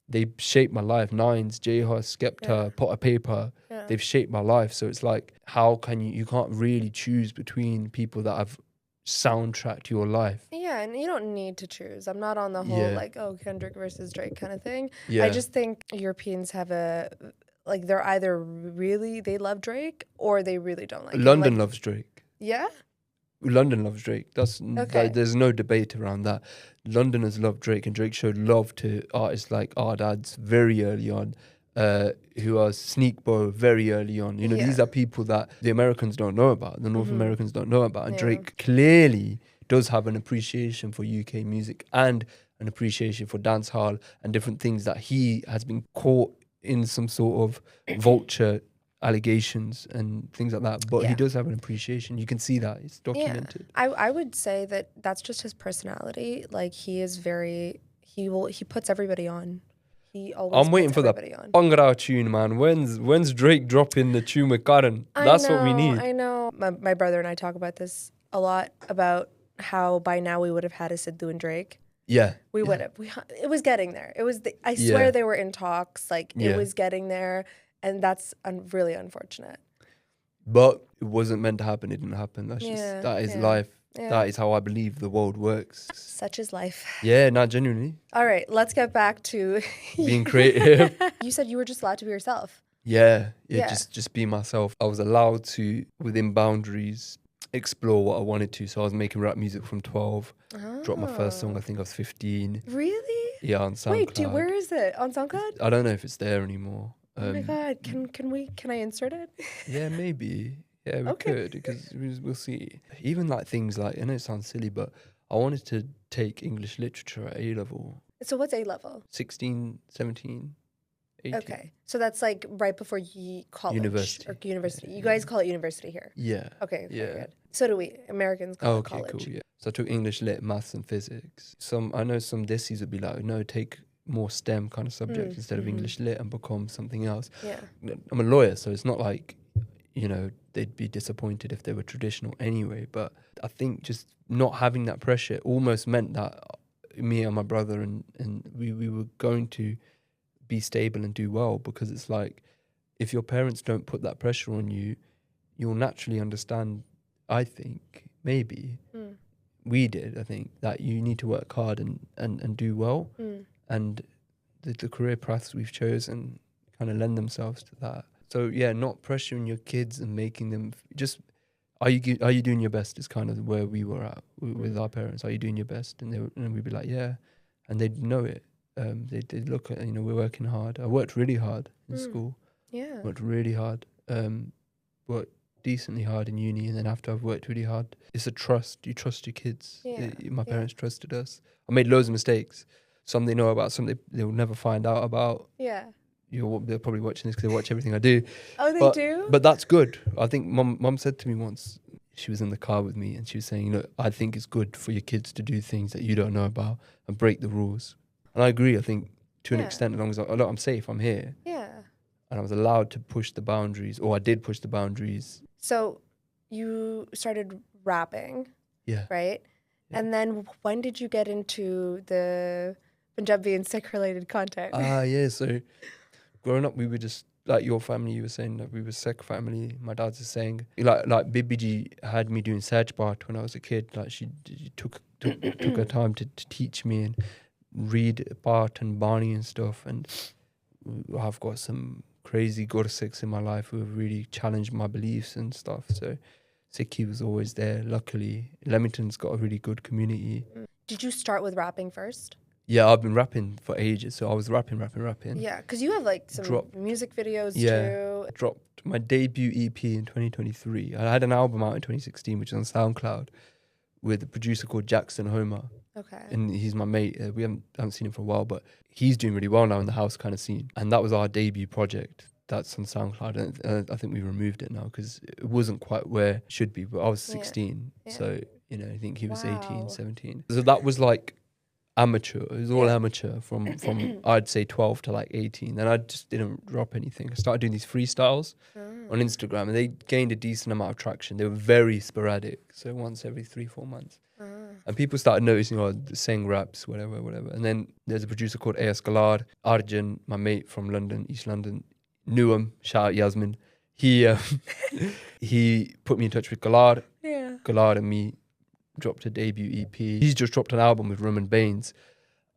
They shaped my life. Nines, J Hus, Skepta, Pot of Paper. Yeah. They've shaped my life. So it's like, how can you can't really choose between people that have soundtracked your life. Yeah, and you don't need to choose. I'm not on the whole like, oh, Kendrick versus Drake kind of thing. Yeah. I just think Europeans have they're either really, they love Drake or they really don't like London loves Drake. Yeah? London loves Drake. That's okay. There's no debate around that. Londoners love Drake, and Drake showed love to artists like our dads very early on, who are Sneakbo very early on. You know, these are people that the Americans don't know about, the North Americans don't know about. And Drake clearly does have an appreciation for UK music and an appreciation for dancehall and different things that he has been caught in some sort of vulture allegations and things like that, but he does have an appreciation. You can see that it's documented. I would say that that's just his personality. Like, he is very, he puts everybody on. He always I'm waiting for the Bhangra tune, man. When's Drake dropping the tune with Karan? That's what we need. I know. My brother and I talk about this a lot, about how by now we would have had a Sidhu and Drake. Yeah. We would have. It was getting there. It was. I swear they were in talks. Like, it was getting there. And that's really unfortunate. But it wasn't meant to happen. It didn't happen. That's just, that is life. Yeah. That is how I believe the world works. Such is life. Yeah, not genuinely. All right, let's get back to being creative. You said you were just allowed to be yourself. Yeah, just be myself. I was allowed to, within boundaries, explore what I wanted to. So I was making rap music from 12. Dropped my first song, I think I was 15. Really? Yeah, on SoundCloud. Wait, where is it? On SoundCloud? I don't know if it's there anymore. Oh my God, can I insert it? Yeah, maybe. Yeah, we could, because we'll see. Even like things like, I know it sounds silly, but I wanted to take English literature at A-level. So what's A-level? 16, 17, 18. Okay, so that's like right before college. University. You guys call it university here? Yeah. Okay, very good. So do we. Americans call it college. Okay, cool, yeah. So I took English lit, maths and physics. I know some dissies would be like, no, take more STEM kind of subjects instead of English lit and become something else. Yeah. I'm a lawyer, so it's not like, they'd be disappointed if they were traditional anyway. But I think just not having that pressure almost meant that me and my brother and we were going to be stable and do well, because it's like, if your parents don't put that pressure on you, you'll naturally understand, I think, maybe, we did, I think, that you need to work hard and do well. And the career paths we've chosen kind of lend themselves to that. So yeah, not pressuring your kids and making them just, are you doing your best is kind of where we were at with our parents. Are you doing your best? And we'd be like, yeah, and they'd know it. They'd look at, we're working hard. I worked really hard in school. Yeah, worked really hard. Worked decently hard in uni, and then after I've worked really hard, it's a trust. You trust your kids. Yeah. My parents trusted us. I made loads of mistakes. Some they know about, some they'll never find out about. Yeah. They're probably watching this because they watch everything I do. Oh, they do? But that's good. I think mum said to me once, she was in the car with me and she was saying, I think it's good for your kids to do things that you don't know about and break the rules. And I agree, I think, to an extent, as long as I'm safe, I'm here. Yeah. And I was allowed to push the boundaries, or I did push the boundaries. So you started rapping, right? Yeah. And then when did you get into the Punjabi and Sikh-related content? So growing up, we were just, like your family, you were saying that we were Sikh family. My dad's just saying, like Bibi had me doing Saj Part when I was a kid. Like she took her time to teach me and read Part and Bani and stuff. And I've got some crazy Gursikhs in my life who have really challenged my beliefs and stuff. So Sikhi was always there, luckily. Leamington's got a really good community. Did you start with rapping first? Yeah, I've been rapping for ages, so I was rapping. Yeah, because you have like some music videos too. Dropped my debut EP in 2023. I had an album out in 2016, which is on SoundCloud, with a producer called Jackson Homer. Okay. And he's my mate. We haven't seen him for a while, but he's doing really well now in the house kind of scene. And that was our debut project. That's on SoundCloud. And I think we removed it now because it wasn't quite where it should be. But I was 16, so You know, I think he was 18, Wow. 17. So that was like amateur. It was all amateur from I'd say 12 to like 18. Then I just didn't drop anything. I started doing these freestyles on Instagram, and they gained a decent amount of traction. They were very sporadic, so once every 3-4 months. And people started noticing, oh, saying raps, whatever. And then there's a producer called A.S. Galard, Arjun, my mate from London, East London, knew him. Shout out Yasmin. He put me in touch with Galard. Yeah. Galard and me dropped a debut EP. He's just dropped an album with Roman Baines.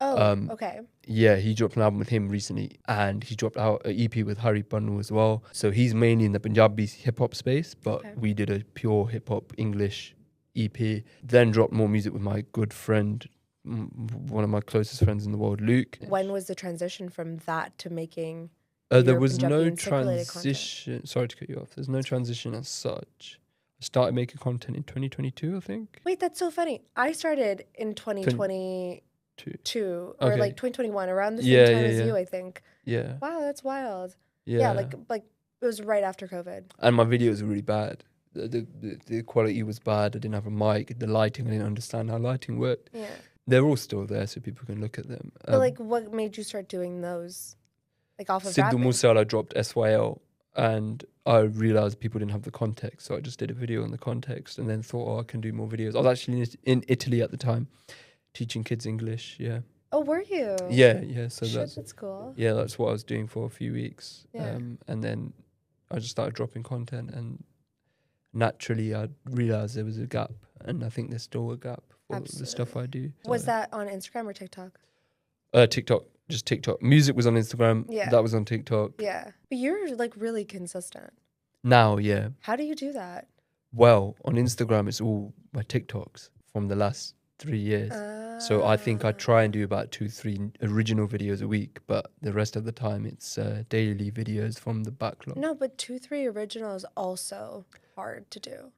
Oh, okay. Yeah, he dropped an album with him recently, and he dropped out an EP with Hari Pannu as well. So he's mainly in the Punjabis hip-hop space, but we did a pure hip-hop English EP. Then dropped more music with my good friend, one of my closest friends in the world, Luke. When was the transition from that to making there was Punjabi no and Sikh-related transition. Sorry to cut you off. There's no transition as such. I started making content in 2022, I think. Wait, that's so funny. I started in 2022 or like 2021, around the same time as you, I think. Yeah. Wow, that's wild. Yeah, like it was right after COVID. And my videos were really bad. The quality was bad. I didn't have a mic. The lighting, I didn't understand how lighting worked. Yeah. They're all still there, so people can look at them. But like, what made you start doing those? Like off of Sidhu rapping? Musala dropped SYL, and I realized people didn't have the context, so I just did a video on the context, and then thought, oh, I can do more videos. I was actually in Italy at the time, teaching kids English. Yeah. Oh, were you? Yeah. So that's cool. Yeah, that's what I was doing for a few weeks. Yeah. And then I just started dropping content, and naturally I realized there was a gap, and I think there's still a gap for the stuff I do. Was that on Instagram or TikTok? TikTok. Just TikTok. Music was on Instagram. Yeah. That was on TikTok. Yeah. But you're like really consistent. Now, yeah. How do you do that? Well, on Instagram, it's all my TikToks from the last 3 years. So I think I try and do about 2-3 original videos a week, but the rest of the time it's daily videos from the backlog. No, but 2-3 original is also hard to do.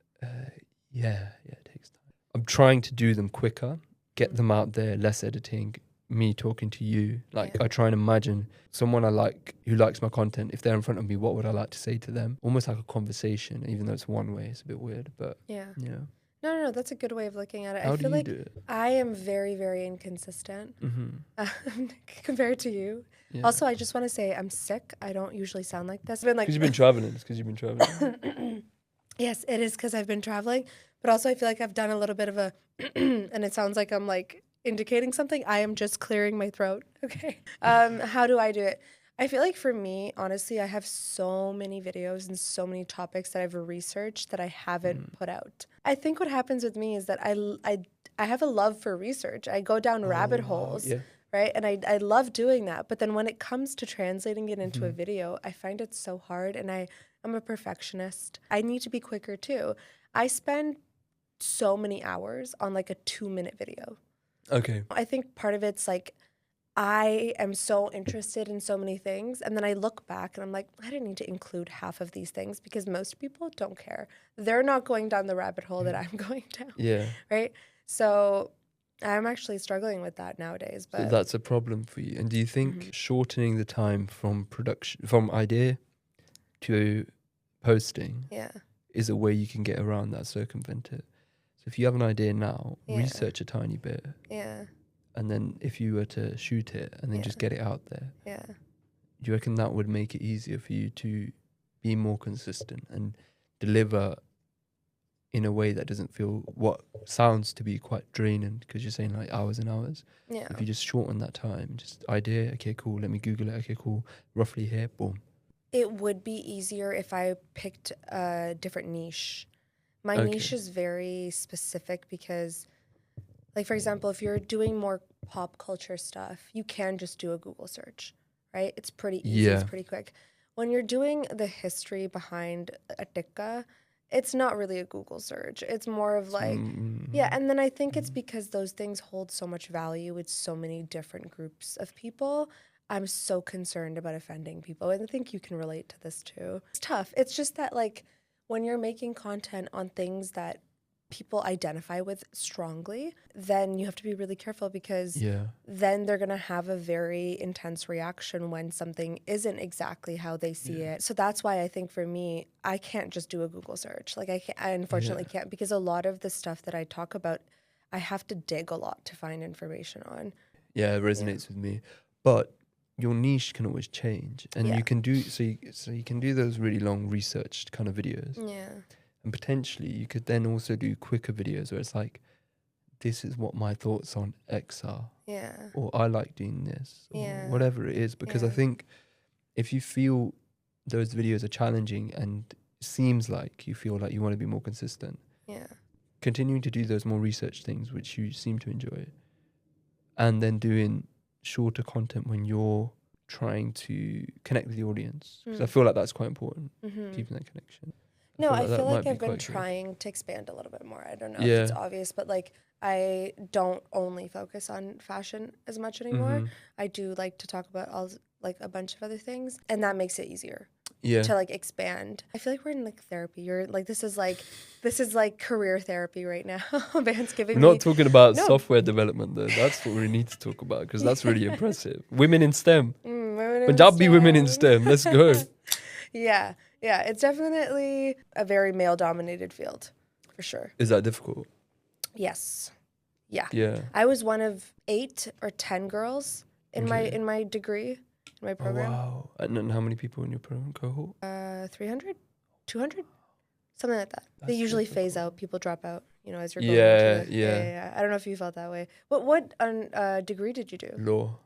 Yeah, it takes time. I'm trying to do them quicker, get them out there, less editing. Me talking to you, like I try and imagine someone I like who likes my content. If they're in front of me, what would I like to say to them? Almost like a conversation, even though it's one way. It's a bit weird, but yeah. No, that's a good way of looking at it. How I feel do you like do it? I am very, very inconsistent compared to you. Yeah. Also, I just want to say I'm sick. I don't usually sound like this. Because you've been traveling. It's because you've been traveling. Yes, it is because I've been traveling. But also, I feel like I've done a little bit of a, and it sounds like I'm like indicating something. I am just clearing my throat. Okay. How do I do it? I feel like for me, honestly, I have so many videos and so many topics that I've researched that I haven't put out. I think what happens with me is that I have a love for research. I go down rabbit holes, right? And I love doing that. But then when it comes to translating it into a video, I find it so hard, and I'm a perfectionist. I need to be quicker too. I spend so many hours on like a 2-minute video. Okay. I think part of it's like I am so interested in so many things, and then I look back and I'm like, I didn't need to include half of these things because most people don't care. They're not going down the rabbit hole that I'm going down. Yeah. Right? So I'm actually struggling with that nowadays. But so that's a problem for you. And do you think shortening the time from idea to posting is a way you can get around that, circumvent it? So if you have an idea now, research a tiny bit. Yeah. And then if you were to shoot it and then just get it out there. Yeah. Do you reckon that would make it easier for you to be more consistent and deliver in a way that doesn't feel what sounds to be quite draining, because you're saying like hours and hours? Yeah. If you just shorten that time, just idea, okay, cool, let me Google it, okay, cool, roughly here, boom. It would be easier if I picked a different niche. My niche is very specific because, like, for example, if you're doing more pop culture stuff, you can just do a Google search, right? It's pretty easy. It's pretty quick. When you're doing the history behind a tikka, it's not really a Google search. It's more of like, and then I think it's because those things hold so much value with so many different groups of people. I'm so concerned about offending people. And I think you can relate to this too. It's tough. It's just that, like, when you're making content on things that people identify with strongly, then you have to be really careful, because Yeah. then they're going to have a very intense reaction when something isn't exactly how they see it. So that's why I think for me, I can't just do a Google search. Like I unfortunately can't, because a lot of the stuff that I talk about, I have to dig a lot to find information on. Yeah, it resonates with me. But your niche can always change, and you can do so you can do those really long researched kind of videos. Yeah. And potentially you could then also do quicker videos where it's like, this is what my thoughts on X are. Yeah. Or I like doing this. Or whatever it is. Because I think if you feel those videos are challenging and it seems like you feel like you want to be more consistent, continuing to do those more research things which you seem to enjoy, and then doing shorter content when you're trying to connect with the audience. Because I feel like that's quite important, keeping that connection. No, I feel like I've been trying to expand a little bit more. I don't know if it's obvious, but like I don't only focus on fashion as much anymore. I do like to talk about like a bunch of other things, and that makes it easier to like expand. I feel like we're in like therapy. You're like this is like career therapy right now. Beant's giving We're not talking about software development though. That's what we need to talk about, because that's really impressive. Women in STEM. Punjabi women in STEM. Let's go. Yeah, it's definitely a very male-dominated field, for sure. Is that difficult? Yes. Yeah. Yeah. I was one of 8 or 10 girls in my degree, in my program. Oh, wow. And then how many people in your program cohort? 300, 200, something like that. They usually phase out. People drop out, as you're going. Yeah. I don't know if you felt that way. What degree did you do? Law.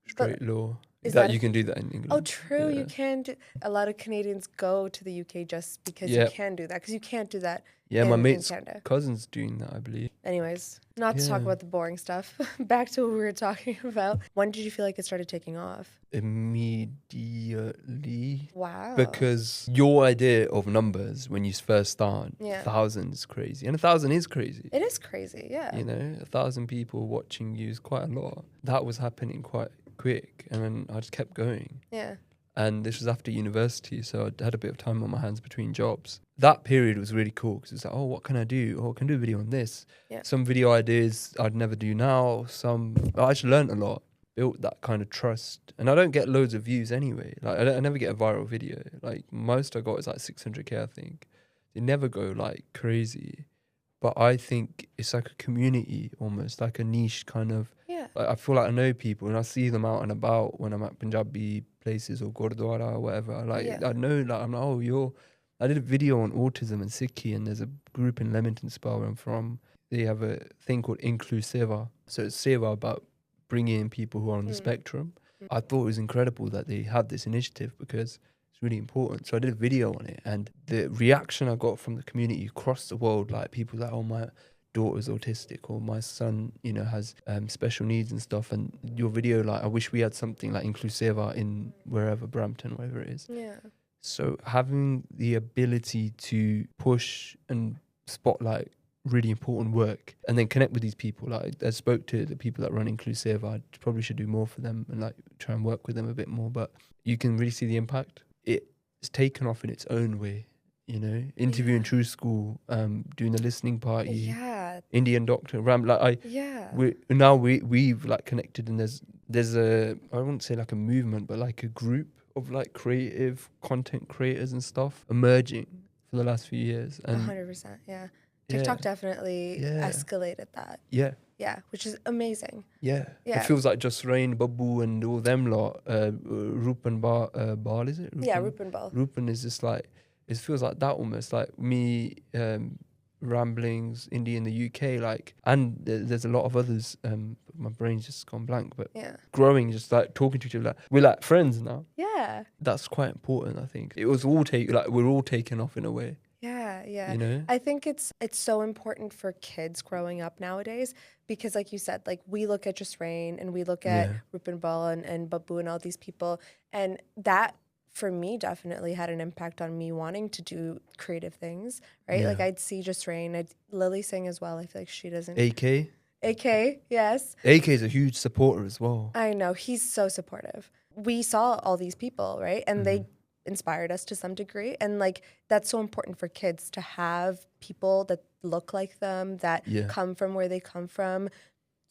Straight law. Is that you can do that in England. Oh, true. You can do. A lot of Canadians go to the UK just because you can do that, because you can't do that. Yeah, my mate's cousin's doing that, I believe. Anyways, not to talk about the boring stuff. Back to what we were talking about. When did you feel like it started taking off? Immediately. Wow. Because your idea of numbers when you first start, 1,000 is crazy. And 1,000 is crazy. It is crazy, yeah. 1,000 people watching you is quite a lot. That was happening quite quick, and then I just kept going. Yeah. And this was after university, so I had a bit of time on my hands between jobs. That period was really cool, because it's like, oh, what can I do? Oh, I can do a video on this. Yeah. Some video ideas I'd never do now. I just learned a lot, built that kind of trust. And I don't get loads of views anyway. Like I never get a viral video. Like most I got is like 600k, I think. They never go like crazy. But I think it's like a community almost, like a niche kind of. Yeah. Like I feel like I know people and I see them out and about when I'm at Punjabi places or Gurdwara or whatever. Like I know, like I'm like, oh, I did a video on autism and Sikhi, and there's a group in Leamington Spa where I'm from. They have a thing called Inclusiva. So it's seva about bringing in people who are on the spectrum. I thought it was incredible that they had this initiative, because it's really important. So I did a video on it, and the reaction I got from the community across the world, like people like, oh, my daughter's autistic, or my son, has special needs and stuff. And your video, like, I wish we had something like Inclusiva in wherever, Brampton, wherever it is. Yeah. So having the ability to push and spotlight really important work, and then connect with these people. Like I spoke to the people that run Inclusive. I probably should do more for them and like try and work with them a bit more. But you can really see the impact. It's taken off in its own way. Interviewing True School, doing the listening party, Indian Doctor, we've like connected, and there's a, I wouldn't say like a movement, but like a group of like creative content creators and stuff emerging for the last few years. And 100%, yeah. TikTok definitely escalated that. Yeah. Yeah, which is amazing. Yeah. It feels like just Rain, Babu and all them lot, Rupan Bal, is it? Rupan Bal. Rupan is just like, it feels like that almost, like me, Ramblings, Indie in the UK, like, and there's a lot of others, my brain's just gone blank, but growing, just like talking to each other, like, we're like friends now. Yeah. That's quite important, I think. It was all we're all taken off in a way. Yeah. I think it's so important for kids growing up nowadays, because like you said, like we look at Just Rain and we look at Rupan Bal and Babu and all these people, and that for me definitely had an impact on me wanting to do creative things, right? Like I'd see Just Rain, Lily sing as well. I feel like she doesn't. AK, yes. AK is a huge supporter as well. I know, he's so supportive. We saw all these people, right? And they inspired us to some degree, and like that's so important for kids to have people that look like them, that come from where they come from,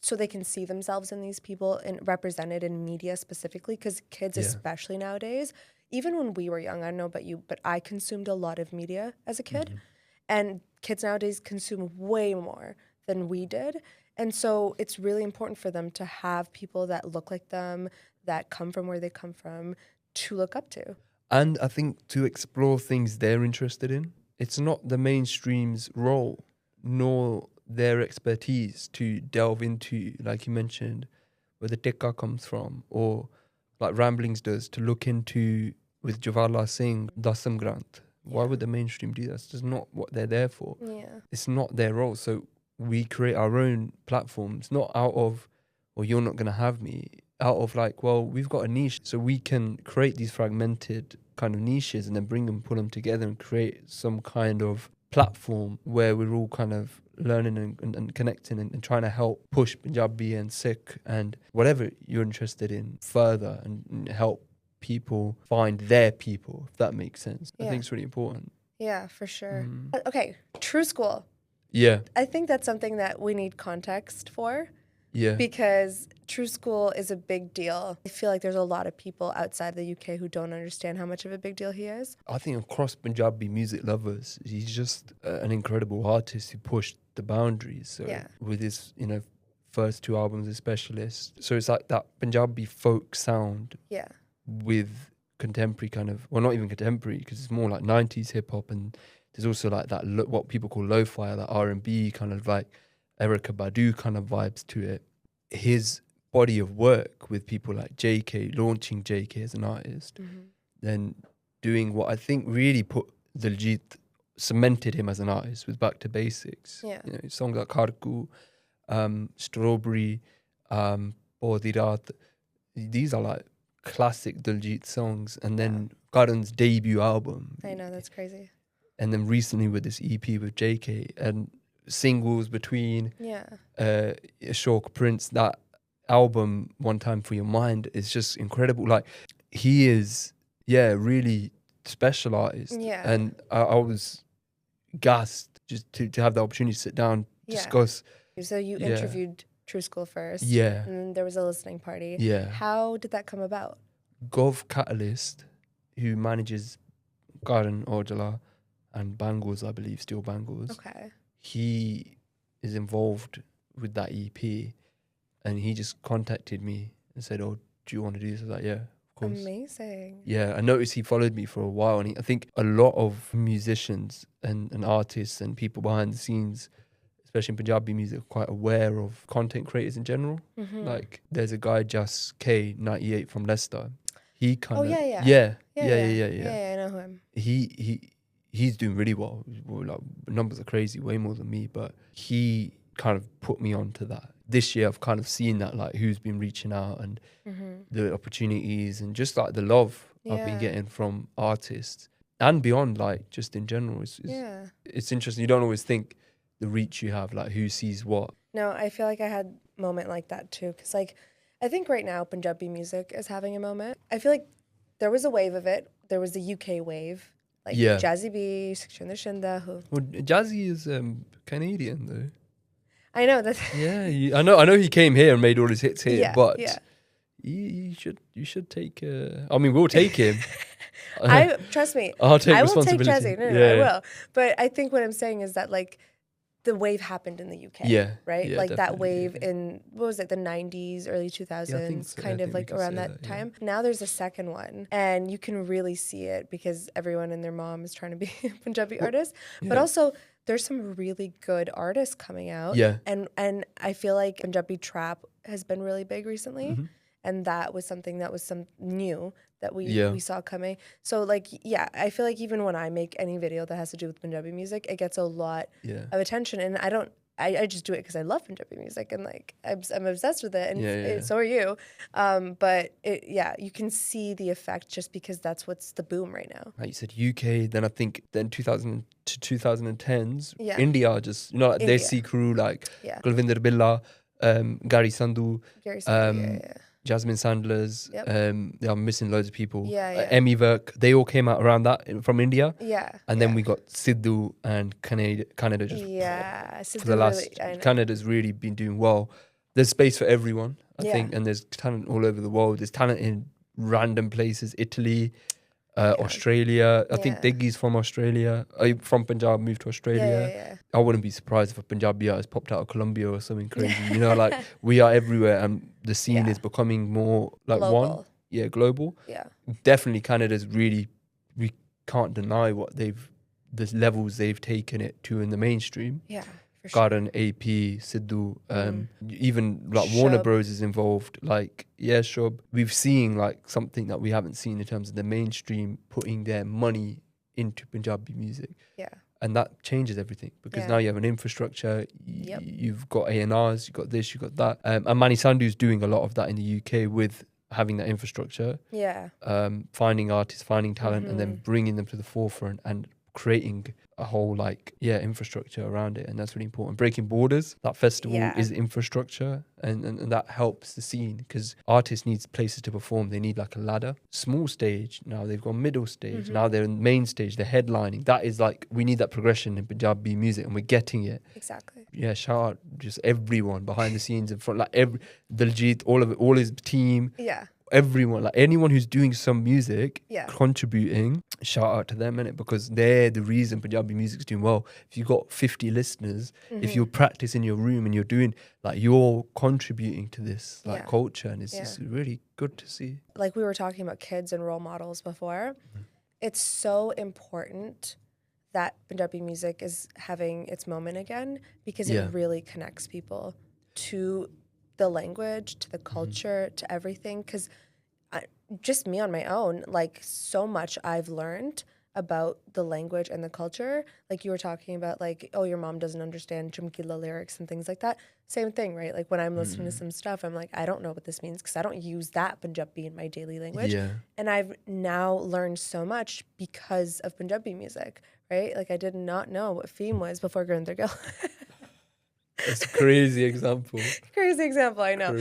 so they can see themselves in these people and represented in media specifically, because kids, especially nowadays, even when we were young, I don't know about you, but I consumed a lot of media as a kid, and kids nowadays consume way more than we did. And so it's really important for them to have people that look like them, that come from where they come from, to look up to. And I think to explore things they're interested in. It's not the mainstream's role, nor their expertise to delve into, like you mentioned, where the tikka comes from, or like Ramblings does, to look into, with Jawaharlal Singh, Dasam Granth. Why would the mainstream do that? It's just not what they're there for. Yeah. It's not their role. So we create our own platforms, not out of, well, you're not going to have me, out of like, well, we've got a niche, so we can create these fragmented kind of niches and then bring them, pull them together and create some kind of platform where we're all kind of learning and connecting and trying to help push Punjabi and Sikh and whatever you're interested in further and help people find their people, if that makes sense. I think it's really important. Yeah, for sure. Okay, True School. Yeah. I think that's something that we need context for. Yeah. Because True School is a big deal. I feel like there's a lot of people outside the UK who don't understand how much of a big deal he is. I think across Punjabi music lovers, he's just an incredible artist who pushed the boundaries. So with his, first 2 albums as Specialist. So it's like that Punjabi folk sound with contemporary kind of, well, not even contemporary, because it's more like 90s hip hop, and there's also like that what people call lo-fi, that R&B kind of like Erykah Badu kind of vibes to it. His body of work with people like JK, launching JK as an artist, then doing what I think really put Diljit, cemented him as an artist, with Back to Basics. Yeah. Songs like Karku, Strawberry, Bodi Raat. These are like classic Diljit songs. And then Karan's debut album. I know, that's crazy. And then recently with this EP with JK and singles between Ashok Prince, that album One Time for Your Mind is just incredible. Like, he is really special artist. And I was gassed just to have the opportunity to sit down, discuss. So you interviewed True School first, and then there was a listening party. How did that come about? Gov Catalyst, who manages Karan Aujla and Bangles, I believe, Steel Bangles. Okay. He is involved with that EP, and he just contacted me and said, "Oh, do you want to do this?" I was like, "Yeah, of course." Amazing. Yeah, I noticed he followed me for a while, and I think a lot of musicians and artists and people behind the scenes, especially in Punjabi music, are quite aware of content creators in general. Like, there's a guy, Just K98 from Leicester. He kind of yeah, I know him. He's doing really well. Like, numbers are crazy, way more than me, but he kind of put me onto that. This year I've kind of seen that, like, who's been reaching out and the opportunities and just like the love I've been getting from artists and beyond, like, just in general. It's interesting. You don't always think the reach you have, like, who sees what. No, I feel like I had a moment like that too, because, like, I think right now Punjabi music is having a moment. I feel like there was a wave of it. There was the UK wave. Like Jazzy B, Shinda Shinda. Well, Jazzy is Canadian though. I know that. I know he came here and made all his hits here, but you should take. I mean, we'll take him. Trust me. I'll take I will responsibility. take Jazzy. No, I will. But I think what I'm saying is that, like, the wave happened in the UK, right? Like that wave in, what was it, the 90s, early 2000s, kind of like around that time. Now there's a second one, and you can really see it because everyone and their mom is trying to be a Punjabi artist. But also, there's some really good artists coming out. And I feel like Punjabi trap has been really big recently. And that was something that was some new that we saw coming. So, like, I feel like even when I make any video that has to do with Punjabi music, it gets a lot of attention. And I just do it because I love Punjabi music, and, like, I'm obsessed with it, and so are you. But you can see the effect just because that's what's the boom right now. Like you said, UK, then I think then 2000 to 2010s, India, just, like Desi crew, like Kulvinder Billa, Gary Sandhu. Jasmine Sandler's. Yep. I'm missing loads of people. Yeah. Emmy Verk. They all came out around that from India. Yeah. And then we got Sidhu and Canada just for the last. Canada's really been doing well. There's space for everyone, I think, and there's talent all over the world. There's talent in random places, Italy, Australia. I think Diggy's from Australia. From Punjab, moved to Australia. Yeah. I wouldn't be surprised if a Punjabi artist popped out of Colombia or something crazy. You know, like we are everywhere, and the scene is becoming more like global. Global. Yeah. Definitely Canada's really, we can't deny the levels they've taken it to in the mainstream. Yeah. For sure. Karan, AP, Sidhu, even like Warner Bros is involved. Like, Shub. We've seen like something that we haven't seen in terms of the mainstream putting their money into Punjabi music. Yeah. And that changes everything because now you have an infrastructure, you've got A&Rs, you've got this, you've got that. And Mani Sandhu's doing a lot of that in the UK with having that infrastructure. Yeah. Finding artists, finding talent, and then bringing them to the forefront and creating a whole infrastructure around it, and that's really important. Breaking borders, that festival is infrastructure, and that helps the scene because artists need places to perform. They need like a ladder. Small stage, now they've got middle stage, now they're in main stage, they're headlining. That is like, we need that progression in Punjabi music, and we're getting it. Exactly. Yeah, shout out just everyone behind the scenes, in front, like Diljit, all his team. Yeah. Everyone, like anyone who's doing some music, contributing, shout out to them, innit? Because they're the reason Punjabi music's doing well. If you've got 50 listeners, if you practice in your room and you're doing, like, you're contributing to this culture, and it's just really good to see. Like we were talking about kids and role models before, it's so important that Punjabi music is having its moment again because it really connects people to the language, to the culture, to everything. Because just me on my own, like so much I've learned about the language and the culture. Like you were talking about, like, oh, your mom doesn't understand Jumkila lyrics and things like that. Same thing, right? Like when I'm listening to some stuff, I'm like, I don't know what this means because I don't use that Punjabi in my daily language. Yeah. And I've now learned so much because of Punjabi music, right? Like I did not know what Feem was before Gurinder Gill. That's a crazy example. Crazy example, I know.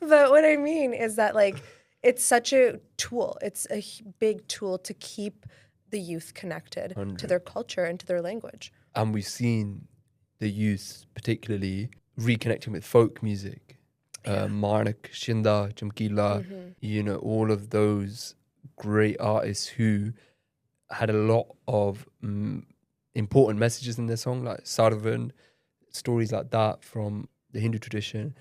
But what I mean is that, like, it's such a tool. It's a big tool to keep the youth connected to their culture and to their language. And we've seen the youth particularly reconnecting with folk music. Marnik, Shinda, Jamkila, you know, all of those great artists who had a lot of important messages in their song, like Sarvan, stories like that from the Hindu tradition.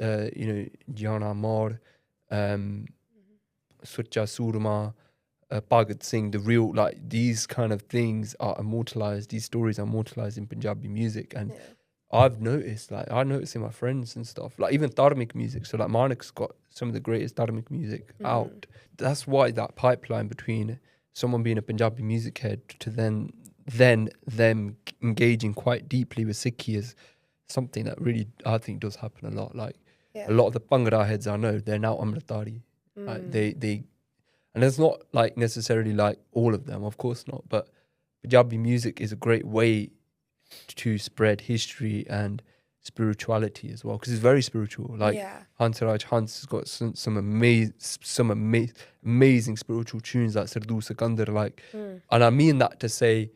You know, Jana Maur, Sucha Surma, Bhagat Singh, the real, like, these kind of things are immortalized, these stories are immortalized in Punjabi music. And I've noticed, like, I noticed in my friends and stuff, like even Dharmic music. So like Manik's got some of the greatest Dharmic music out. That's why that pipeline between someone being a Punjabi music head to then them engaging quite deeply with Sikhi is something that really, I think, does happen a lot. Like a lot of the Bhangra heads I know, they're now Amritari. Like they and it's not like necessarily like all of them, of course not, but Punjabi music is a great way to spread history and spirituality as well, because it's very spiritual. Like Hansraj Hans has got some amazing spiritual tunes like Sardu Sikandar, like, and I mean that to say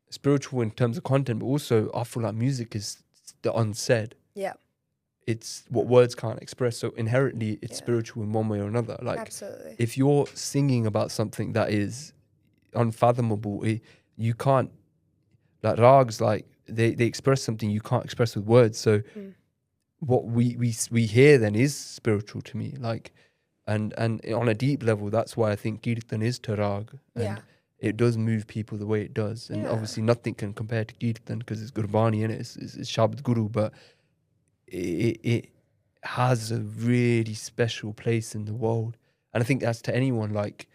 spiritual in terms of content, but also I feel like music is the unsaid. Yeah. It's what words can't express. So inherently it's spiritual in one way or another. Like, absolutely. If you're singing about something that is unfathomable, you can't, like rags, like they express something you can't express with words. So what we hear then is spiritual to me. Like, and on a deep level, that's why I think Kirtan is to rag. And it does move people the way it does. And obviously nothing can compare to Kirtan because it's Gurbani and it's Shabd Guru, but it has a really special place in the world. And I think that's to anyone. Like,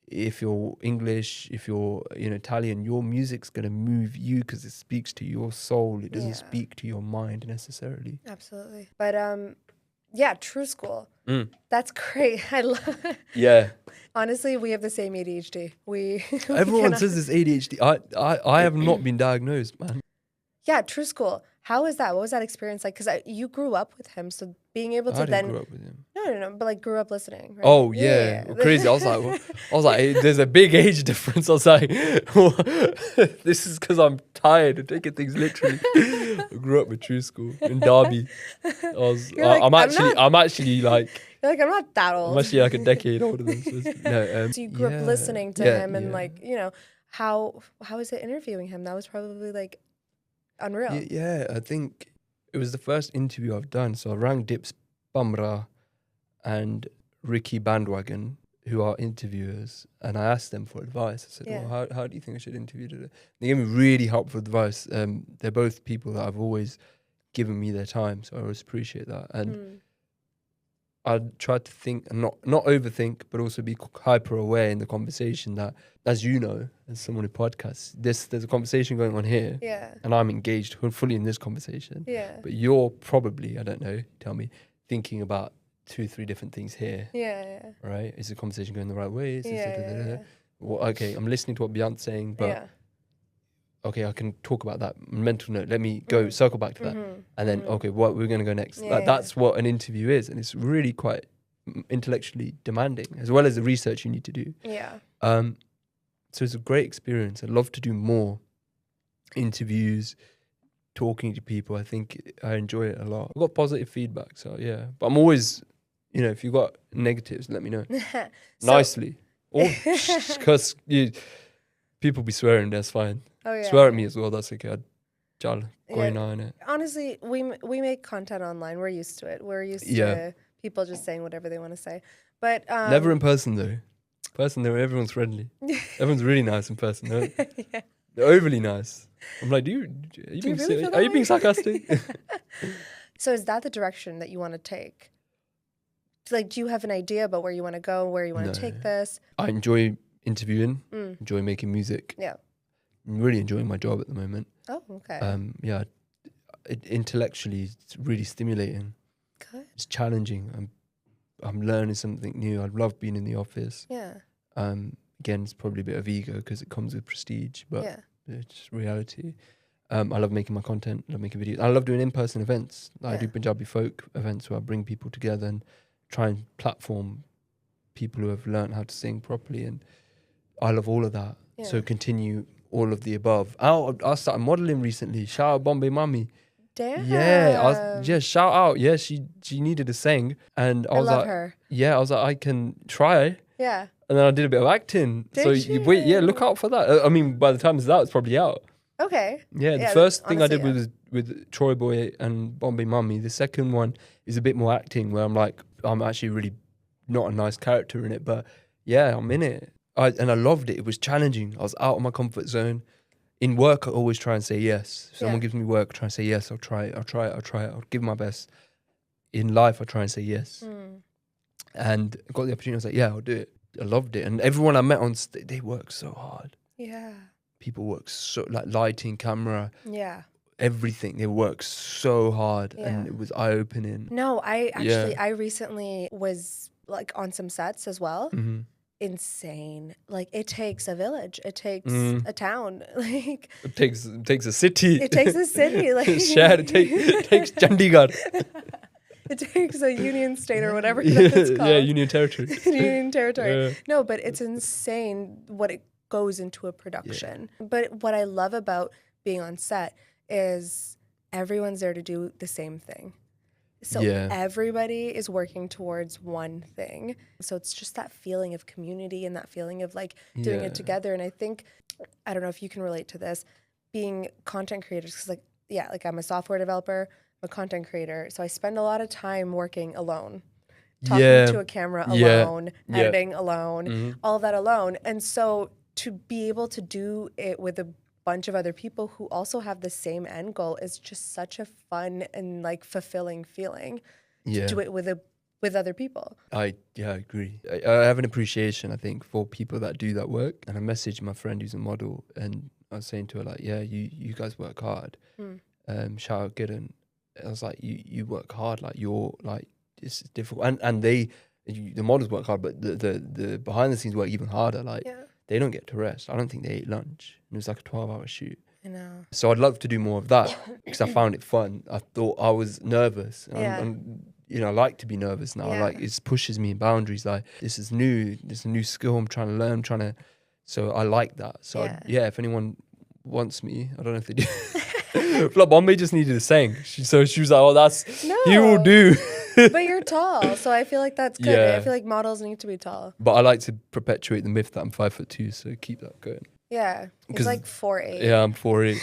if you're English, if you're Italian, your music's going to move you because it speaks to your soul. It doesn't speak to your mind necessarily. Absolutely. But True School. That's great. I love it. Yeah. Honestly, we have the same ADHD. Everyone says this ADHD. I have not been diagnosed, man. Yeah, True School. How was that? What was that experience like? Because you grew up with him, so being able to I then didn't grow up with him. no, but like grew up listening. Right? Oh yeah. Crazy. I was like, hey, there's a big age difference. I was like, this is because I'm tired of taking things literally. I grew up with True School in Derby. I'm actually like. You're like, I'm not that old. I'm actually like a decade older than so you grew up listening to him and like, you know, how is it interviewing him? That was probably like unreal. Yeah, I think it was the first interview I've done. So I rang Dips Bamra and Ricky Bandwagon, who are interviewers, and I asked them for advice. I said, well, how do you think I should interview today? They gave me really helpful advice. They're both people that have always given me their time, so I always appreciate that. And I try to think and not overthink, but also be hyper aware in the conversation that, as you know, as someone who podcasts, there's a conversation going on here, and I'm engaged fully in this conversation. But you're probably, I don't know, tell me, thinking about 2-3 different things here. Right? Is the conversation going the right way? Well, okay, I'm listening to what Beant's saying, but okay, I can talk about that mental note. Let me go circle back to that, and then okay, what we're going to go next. That's what an interview is, and it's really quite intellectually demanding, as well as the research you need to do. So it's a great experience. I'd love to do more interviews, talking to people. I think I enjoy it a lot. I've got positive feedback, so yeah. But I'm always, you know, if you've got negatives, let me know nicely, or because people be swearing. That's fine. Swear at me as well. That's okay. Honestly, we make content online. We're used to it. We're used to people just saying whatever they want to say. But never in person though. Everyone's friendly. Everyone's really nice in person. They're overly nice. I'm like, are you being silly? Are you being sarcastic? So is that the direction that you want to take? Like, do you have an idea about where you want to go, where you want to take this? I enjoy interviewing. Enjoy making music. I'm really enjoying my job at the moment. Oh, okay. Intellectually, it's really stimulating. Good. It's challenging. I'm learning something new. I love being in the office. Again, it's probably a bit of ego because it comes with prestige, but it's just reality. I love making my content. I love making videos. I love doing in-person events. I do Punjabi folk events where I bring people together and try and platform people who have learned how to sing properly, and I love all of that. So continue all of the above. I started modeling recently. Shout out Bombay Mummy. Damn. Shout out. Yeah, she needed to sing, and I was love like, her. I was like, I can try. Yeah. And then I did a bit of acting. Look out for that. I mean, by the time it's out, it's probably out. Okay. Yeah, the first thing I did with Troy Boy and Bombay Mummy. The second one is a bit more acting, where I'm like, I'm actually really not a nice character in it, but yeah, I'm in it. And I loved it. It was challenging. I was out of my comfort zone. In work, I always try and say yes. If someone gives me work, I try and say yes. I'll try it. I'll give my best. In life, I try and say yes. And I got the opportunity. I was like, yeah, I'll do it. I loved it. And everyone I met on stage, they work so hard. Yeah. People work so, like lighting, camera. Yeah. Everything. They work so hard. And it was eye-opening. No, I recently was like on some sets as well. Insane. Like, it takes a village. It takes a town. Like, it takes a city. It takes a city. Like, it takes Chandigarh. It takes a union state or whatever that's called. Yeah, union territory. Union territory. Yeah. No, but it's insane what it goes into a production. Yeah. But what I love about being on set is everyone's there to do the same thing. So everybody is working towards one thing. So it's just that feeling of community and that feeling of like doing it together. And I think, I don't know if you can relate to this, being content creators, because like I'm a software developer, I'm a content creator. So I spend a lot of time working alone, talking to a camera alone, editing alone, all of that alone. And so to be able to do it with a bunch of other people who also have the same end goal is just such a fun and like fulfilling feeling to do it with other people. I agree. I have an appreciation, I think, for people that do that work. And I messaged my friend who's a model, and I was saying to her like, you guys work hard. Shout out Gideon. I was like, you work hard, like you're like, it's difficult. And the models work hard, but the behind the scenes work even harder. Like they don't get to rest. I don't think they ate lunch. And it was like a 12-hour shoot. I know. So I'd love to do more of that because I found it fun. I thought I was nervous. And you know, I like to be nervous now. Like it pushes me in boundaries. Like this is new. This is a new skill I'm trying to learn. So I like that. So if anyone wants me, I don't know if they do. Like Bombay just needed a saying. She was like, "Oh, he will do." But you're tall, so I feel like that's good. Yeah. I feel like models need to be tall. But I like to perpetuate the myth that I'm 5'2", so keep that going. Yeah, he's like 4'8". Yeah, I'm 4'8".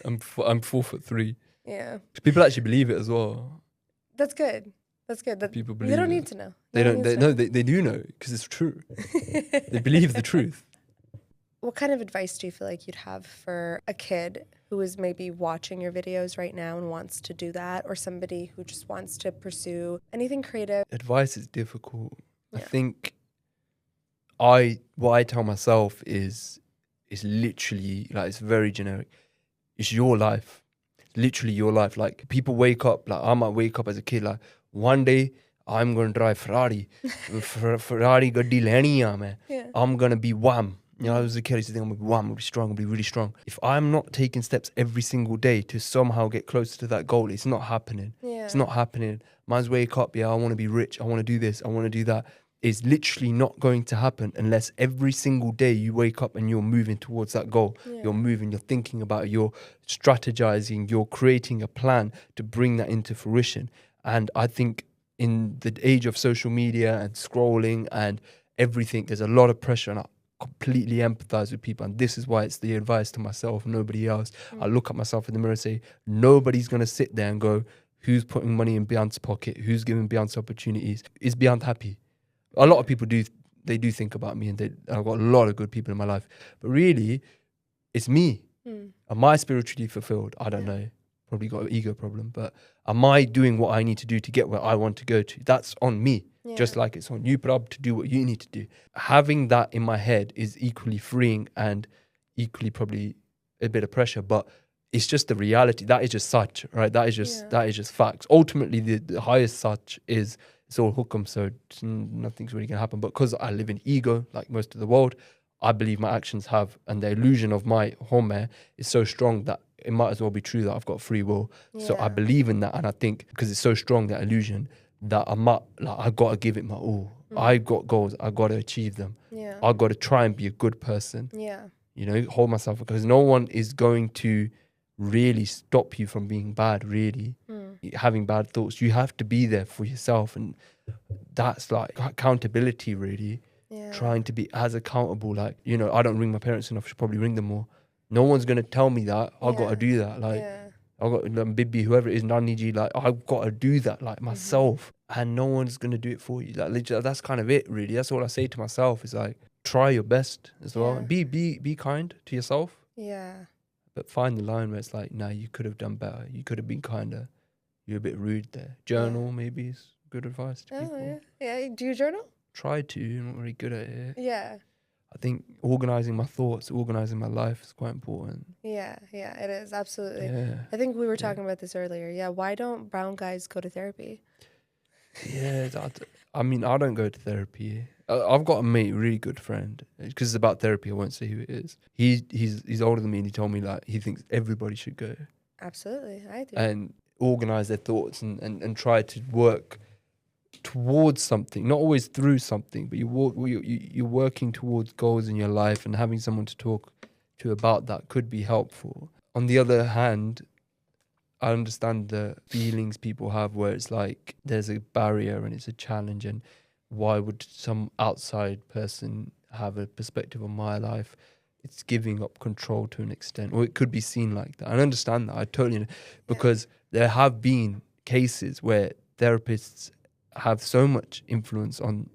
I'm 4'3". Yeah. People actually believe it as well. That's good. That's good. People believe you don't it. need to know. They do know because it's true. They believe the truth. What kind of advice do you feel like you'd have for a kid who is maybe watching your videos right now and wants to do that, or somebody who just wants to pursue anything creative? Advice is difficult. I think what I tell myself is literally, like, it's very generic. It's your life. It's literally your life. Like, people wake up, like I might wake up as a kid, like, one day I'm going to drive Ferrari. Ferrari gaddi leni hai main. I'm going to be wham. You know, as a kid, I used to think I'm going to be wham, I'm going to be strong, I'm going to be really strong. If I'm not taking steps every single day to somehow get closer to that goal, it's not happening. It's not happening. Might wake up, I want to be rich, I want to do this, I want to do that. It's literally not going to happen unless every single day you wake up and you're moving towards that goal. You're moving, you're thinking about it, you're strategizing, you're creating a plan to bring that into fruition. And I think in the age of social media and scrolling and everything, there's a lot of pressure, and I completely empathize with people, and this is why it's the advice to myself, nobody else. I look at myself in the mirror and say, nobody's going to sit there and go, who's putting money in Beant's pocket, who's giving Beant opportunities, is Beant happy? A lot of people do think about me, and I've got a lot of good people in my life, but really it's me. Am I spiritually fulfilled? I don't know, probably got an ego problem, but am I doing what I need to do to get where I want to go to? That's on me. Just like it's on you, Prab, to do what you need to do. Having that in my head is equally freeing and equally probably a bit of pressure, but it's just the reality. That is just such, right? That is just facts. Ultimately, the highest such is it's all hukum, so nothing's really going to happen. But because I live in ego, like most of the world, I believe my actions have, and the illusion of my home is so strong that it might as well be true that I've got free will. So I believe in that, and I think because it's so strong, that illusion, that I got to give it my all. I got goals, I got to achieve them. I got to try and be a good person. You know, hold myself, because no one is going to really stop you from being bad, really. Having bad thoughts, you have to be there for yourself, and that's like accountability, really. Trying to be as accountable, like, you know, I don't ring my parents enough, I should probably ring them more. No one's going to tell me that. I've got to do that. Like, I've got Bibi, whoever it is, Nani Ji, like, I've got to do that, like, myself. And no one's going to do it for you. Like, literally, that's kind of it, really. That's all I say to myself, is like, try your best as well. And be kind to yourself. But find the line where it's like, nah, you could have done better. You could have been kinder. You're a bit rude there. Journal maybe is good advice to people. Do you journal? Try to. I'm not really good at it. I think organizing my thoughts, organizing my life is quite important. Yeah, it is, absolutely. I think we were talking about this earlier. Why don't brown guys go to therapy? I mean, I don't go to therapy. I've got a mate, a really good friend, because it's about therapy, I won't say who it is. He's older than me, and he told me, like, he thinks everybody should go. Absolutely, I do. And organize their thoughts and try to work towards something, not always through something, but you're working towards goals in your life, and having someone to talk to about that could be helpful. On the other hand, I understand the feelings people have where it's like there's a barrier and it's a challenge, and why would some outside person have a perspective on my life? It's giving up control to an extent, or it could be seen like that. I understand that. I totally know, because there have been cases where therapists have so much influence on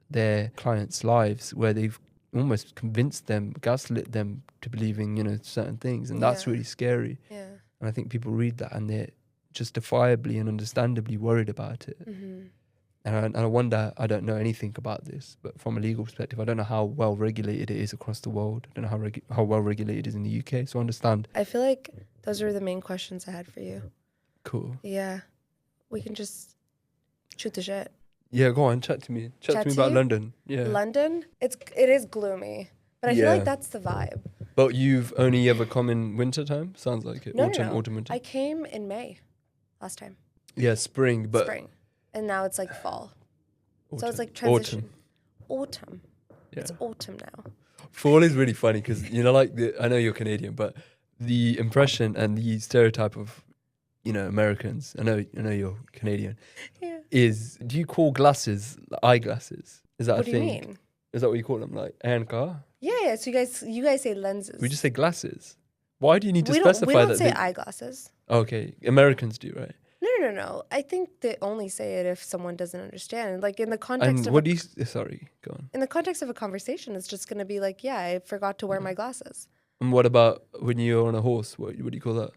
their clients' lives where they've almost convinced them, gaslit them to believing, you know, certain things, and that's really scary. And I think people read that and they're justifiably and understandably worried about it. And I wonder, I don't know anything about this, but from a legal perspective, I don't know how well regulated it is across the world. I don't know how well regulated it is in the UK, so I understand. I feel like those are the main questions I had for you. Cool. Yeah. We can just shoot the shit. Yeah, go on, chat to me. Chat to me about London. Yeah. London? It is gloomy, but I feel like that's the vibe. But you've only ever come in winter time? Sounds like it. No. Autumn, winter. I came in May last time. Yeah, spring. But spring. And now it's like fall. Autumn. So it's like transition. Autumn. Yeah. It's autumn now. Fall is really funny because, you know, like, I know you're Canadian, but the impression and the stereotype of, you know, Americans, I know you're Canadian, is, do you call glasses eyeglasses? Is that what a thing? What do you mean? Is that what you call them? Like, car? Yeah. So you guys say lenses. We just say glasses. Why do you need to specify that? We don't that say eyeglasses. Okay. Americans do, right? No. I think they only say it if someone doesn't understand. Like in the context and of what do you... Sorry, go on. In the context of a conversation, it's just going to be like, yeah, I forgot to wear my glasses. And what about when you're on a horse? What do you call that?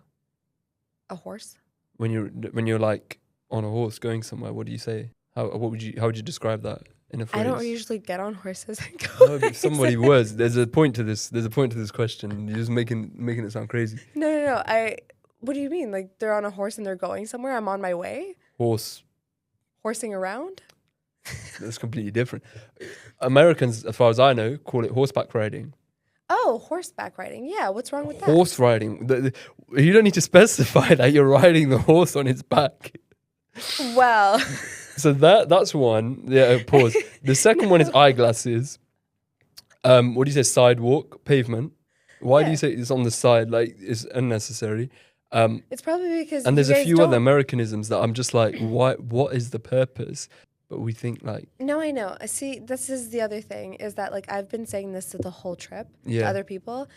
A horse? When you're like on a horse going somewhere, what do you say? How would you describe that in a phrase? I don't usually get on horses and go. No, but somebody was. There's a point to this. There's a point to this question. You're just making it sound crazy. No. What do you mean? Like they're on a horse and they're going somewhere? I'm on my way? Horsing around? That's completely different. Americans, as far as I know, call it horseback riding. Oh, horseback riding. Yeah, what's wrong with that? Horse riding. You don't need to specify that you're riding the horse on its back. Well. So that's one. Yeah, pause. The second one is eyeglasses. What do you say? Sidewalk, pavement. Why do you say it's on the side? Like, it's unnecessary. It's probably because and there's a few other Americanisms that I'm just like, what is the purpose? But we think like... No, I know. See, this is the other thing, is that like I've been saying this to the whole trip to other people.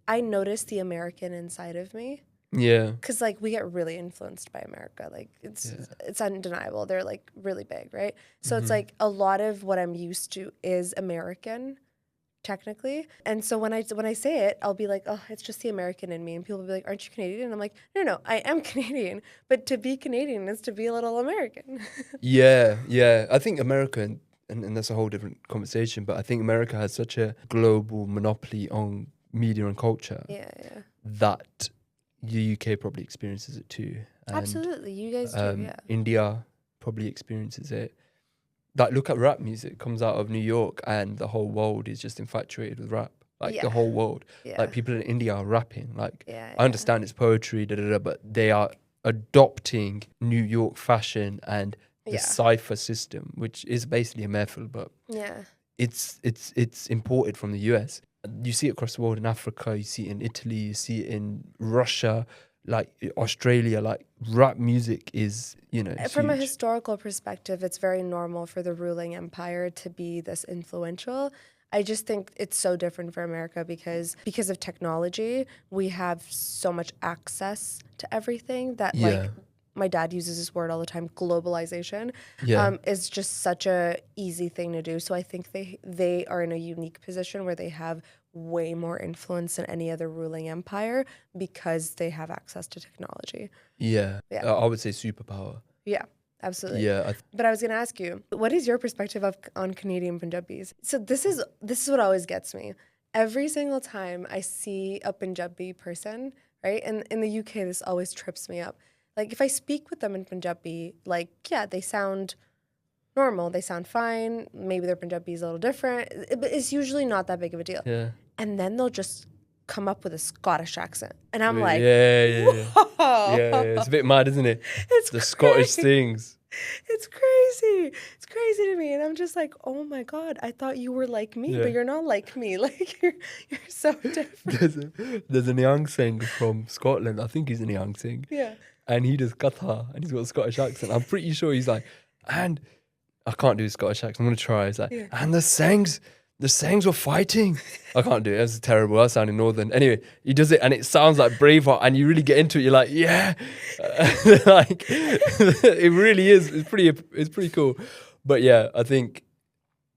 I noticed the American inside of me. Yeah. Because like we get really influenced by America. Like it's undeniable. They're like really big, right? So it's like a lot of what I'm used to is American, technically. And so when I say it, I'll be like, oh, it's just the American in me. And people will be like, aren't you Canadian? And I'm like, no, I am Canadian. But to be Canadian is to be a little American. Yeah. I think America, and that's a whole different conversation, but I think America has such a global monopoly on media and culture that the UK probably experiences it too. And, absolutely. You guys do, yeah. India probably experiences it. Like, look at rap music, comes out of New York and the whole world is just infatuated with rap. Like, the whole world. Yeah. Like, people in India are rapping. Like, I understand it's poetry, but they are adopting New York fashion and the cipher system, which is basically a mehfil, but it's imported from the US. You see it across the world in Africa, you see it in Italy, you see it in Russia, like Australia. Like, rap music is, you know, from huge. a historical perspective, it's very normal for the ruling empire to be this influential. I just think it's so different for America because of technology. We have so much access to everything that like my dad uses this word all the time, globalization, is just such a easy thing to do. So I think they are in a unique position where they have way more influence than any other ruling empire because they have access to technology. Yeah. I would say superpower. Yeah, absolutely. Yeah. But I was going to ask you, what is your perspective on Canadian Punjabis? So this is what always gets me. Every single time I see a Punjabi person, right? And in the UK, this always trips me up. Like, if I speak with them in Punjabi, like, they sound normal. They sound fine. Maybe their Punjabi is a little different. But it's usually not that big of a deal. Yeah. And then they'll just come up with a Scottish accent. And I'm like, whoa. Yeah, it's a bit mad, isn't it? It's the Scottish things. It's crazy. It's crazy to me. And I'm just like, oh my God, I thought you were like me, but you're not like me. Like, you're so different. There's a Niang Singh from Scotland. I think he's a Niang Singh. Yeah. And he does Katha, and he's got a Scottish accent. I'm pretty sure he's like, and I can't do a Scottish accent. I'm going to try. It's like, and the Sangs were fighting. I can't do it. That's terrible. That sounded northern. Anyway, he does it, and it sounds like Braveheart, and you really get into it. You're like, yeah. Like, it really is. It's pretty cool. But yeah, I think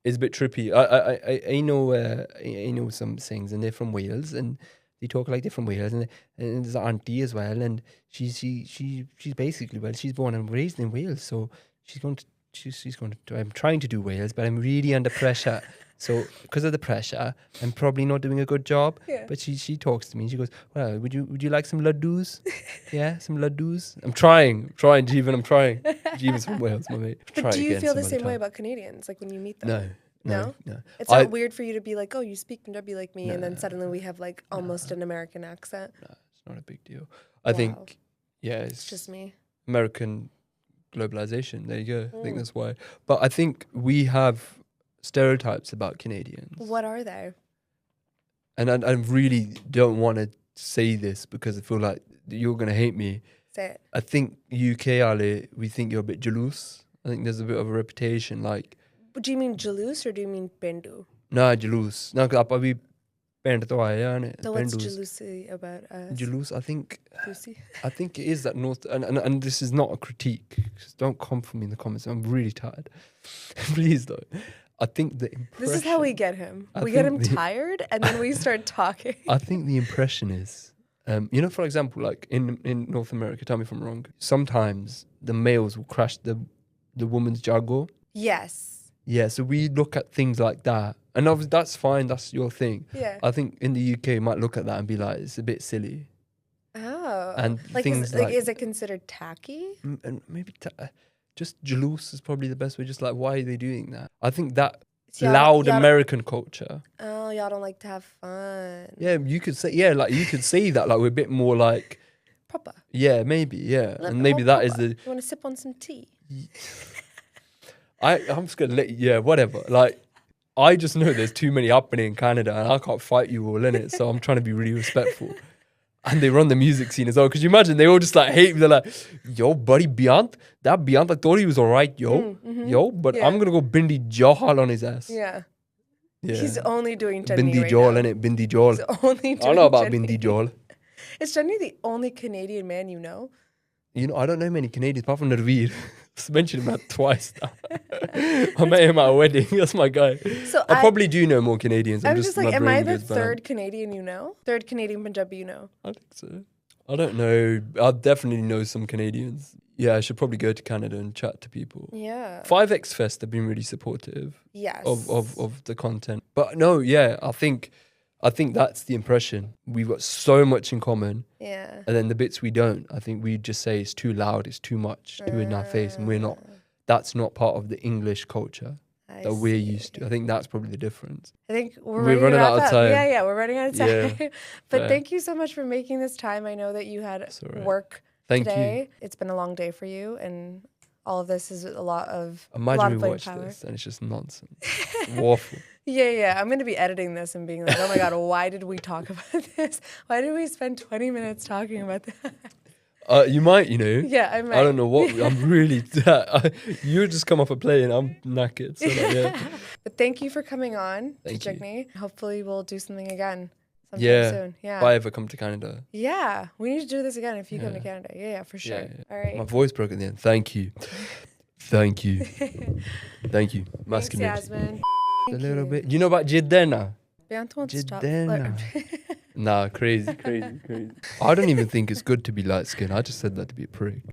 it's a bit trippy. I know some Sangs, and they're from Wales, and they talk like they're from Wales, and there's an auntie as well, and she's basically, well, she's born and raised in Wales, so she's going to I'm trying to do Wales, but I'm really under pressure. So because of the pressure, I'm probably not doing a good job. Yeah. But she talks to me. She goes, well, would you like some ladoos? Yeah, some ladoos. I'm trying, Jeevan. I'm trying. Jeevan's from Wales, my mate. But do you feel the same way about Canadians, like when you meet them? No. It's not weird for you to be like, oh, you speak Punjabi like me, and then suddenly we have like almost an American accent. No, it's not a big deal. I think, it's just me. American globalization. There you go. I think that's why. But I think we have stereotypes about Canadians. What are they? And I really don't want to say this because I feel like you're going to hate me. Say it. I think UK, Ali, we think you're a bit jealous. I think there's a bit of a reputation like... Do you mean jalous or do you mean pendu? No, jealous. No, because we pend to innit? So what's jealousy about us? Jealous, I think... Juicy? I think it is that North... And this is not a critique. Just don't come for me in the comments. I'm really tired. Please don't. I think the impression... This is how we get him. We get him tired and then we start talking. I think the impression is... you know, for example, like in North America, tell me if I'm wrong, sometimes the males will crash the woman's jaguar. Yes. Yeah, so we look at things like that. And obviously that's fine, that's your thing. Yeah. I think in the UK, you might look at that and be like, it's a bit silly. Oh. And like things is it considered tacky? And maybe just jealous is probably the best way. Just like, why are they doing that? I think that loud American culture. Oh, y'all don't like to have fun. Yeah, you could say, like you could say that, like we're a bit more like... Proper. Yeah, maybe, yeah. And maybe that is the... You want to sip on some tea? I'm just going to let you... Yeah, whatever. Like, I just know there's too many happening in Canada and I can't fight you all in it. So I'm trying to be really respectful. And they run the music scene as well. Because you imagine, they all just like hate me. They're like, yo, buddy, Beant, I thought he was all right, yo. But I'm going to go Bindi Johal on his ass. Yeah. Yeah. He's only doing Jugni Bindi right Johal, now. innit? Bindi Johal. He's only doing I don't know about Jugni. Bindi Johal. Is Jugni the only Canadian man you know? You know, I don't know many Canadians apart from Narveer. I've mentioned him about twice now. I met him at a wedding. That's my guy. So I probably do know more Canadians. I'm just like, am I the third Canadian you know? Third Canadian Punjabi you know? I think so. I don't know. I definitely know some Canadians. Yeah, I should probably go to Canada and chat to people. Yeah. 5X Fest have been really supportive. Yes. Of the content. But no, yeah, I think that's the impression. We've got so much in common. Yeah. And then the bits we don't, I think we just say it's too loud, it's too much, too in our face. And we're not, that's not part of the English culture that we're used to. I think that's probably the difference. I think we're running out of time. Yeah, we're running out of time. Yeah. But thank you so much for making this time. I know that you had work today. It's been a long day for you. And all of this is a lot of Imagine we watch this and it's just nonsense. Waffle. Yeah. I'm going to be editing this and being like, oh my God, why did we talk about this? Why did we spend 20 minutes talking about that? You might, you know. Yeah, I might. I don't know what. I'm really... you just come off a plane. I'm knackered. So like, yeah. But thank you for coming on to Jugni. Hopefully we'll do something again sometime soon. Yeah. If I ever come to Canada. Yeah. We need to do this again if you come to Canada. Yeah, for sure. Yeah. All right. My voice broke at the end. Thank you. Thank you. Thank you. Thanks, Yasmin. A little bit. Do you know about Jiddena? Beant won't stop. Nah, crazy. I don't even think it's good to be light skinned. I just said that to be a prick.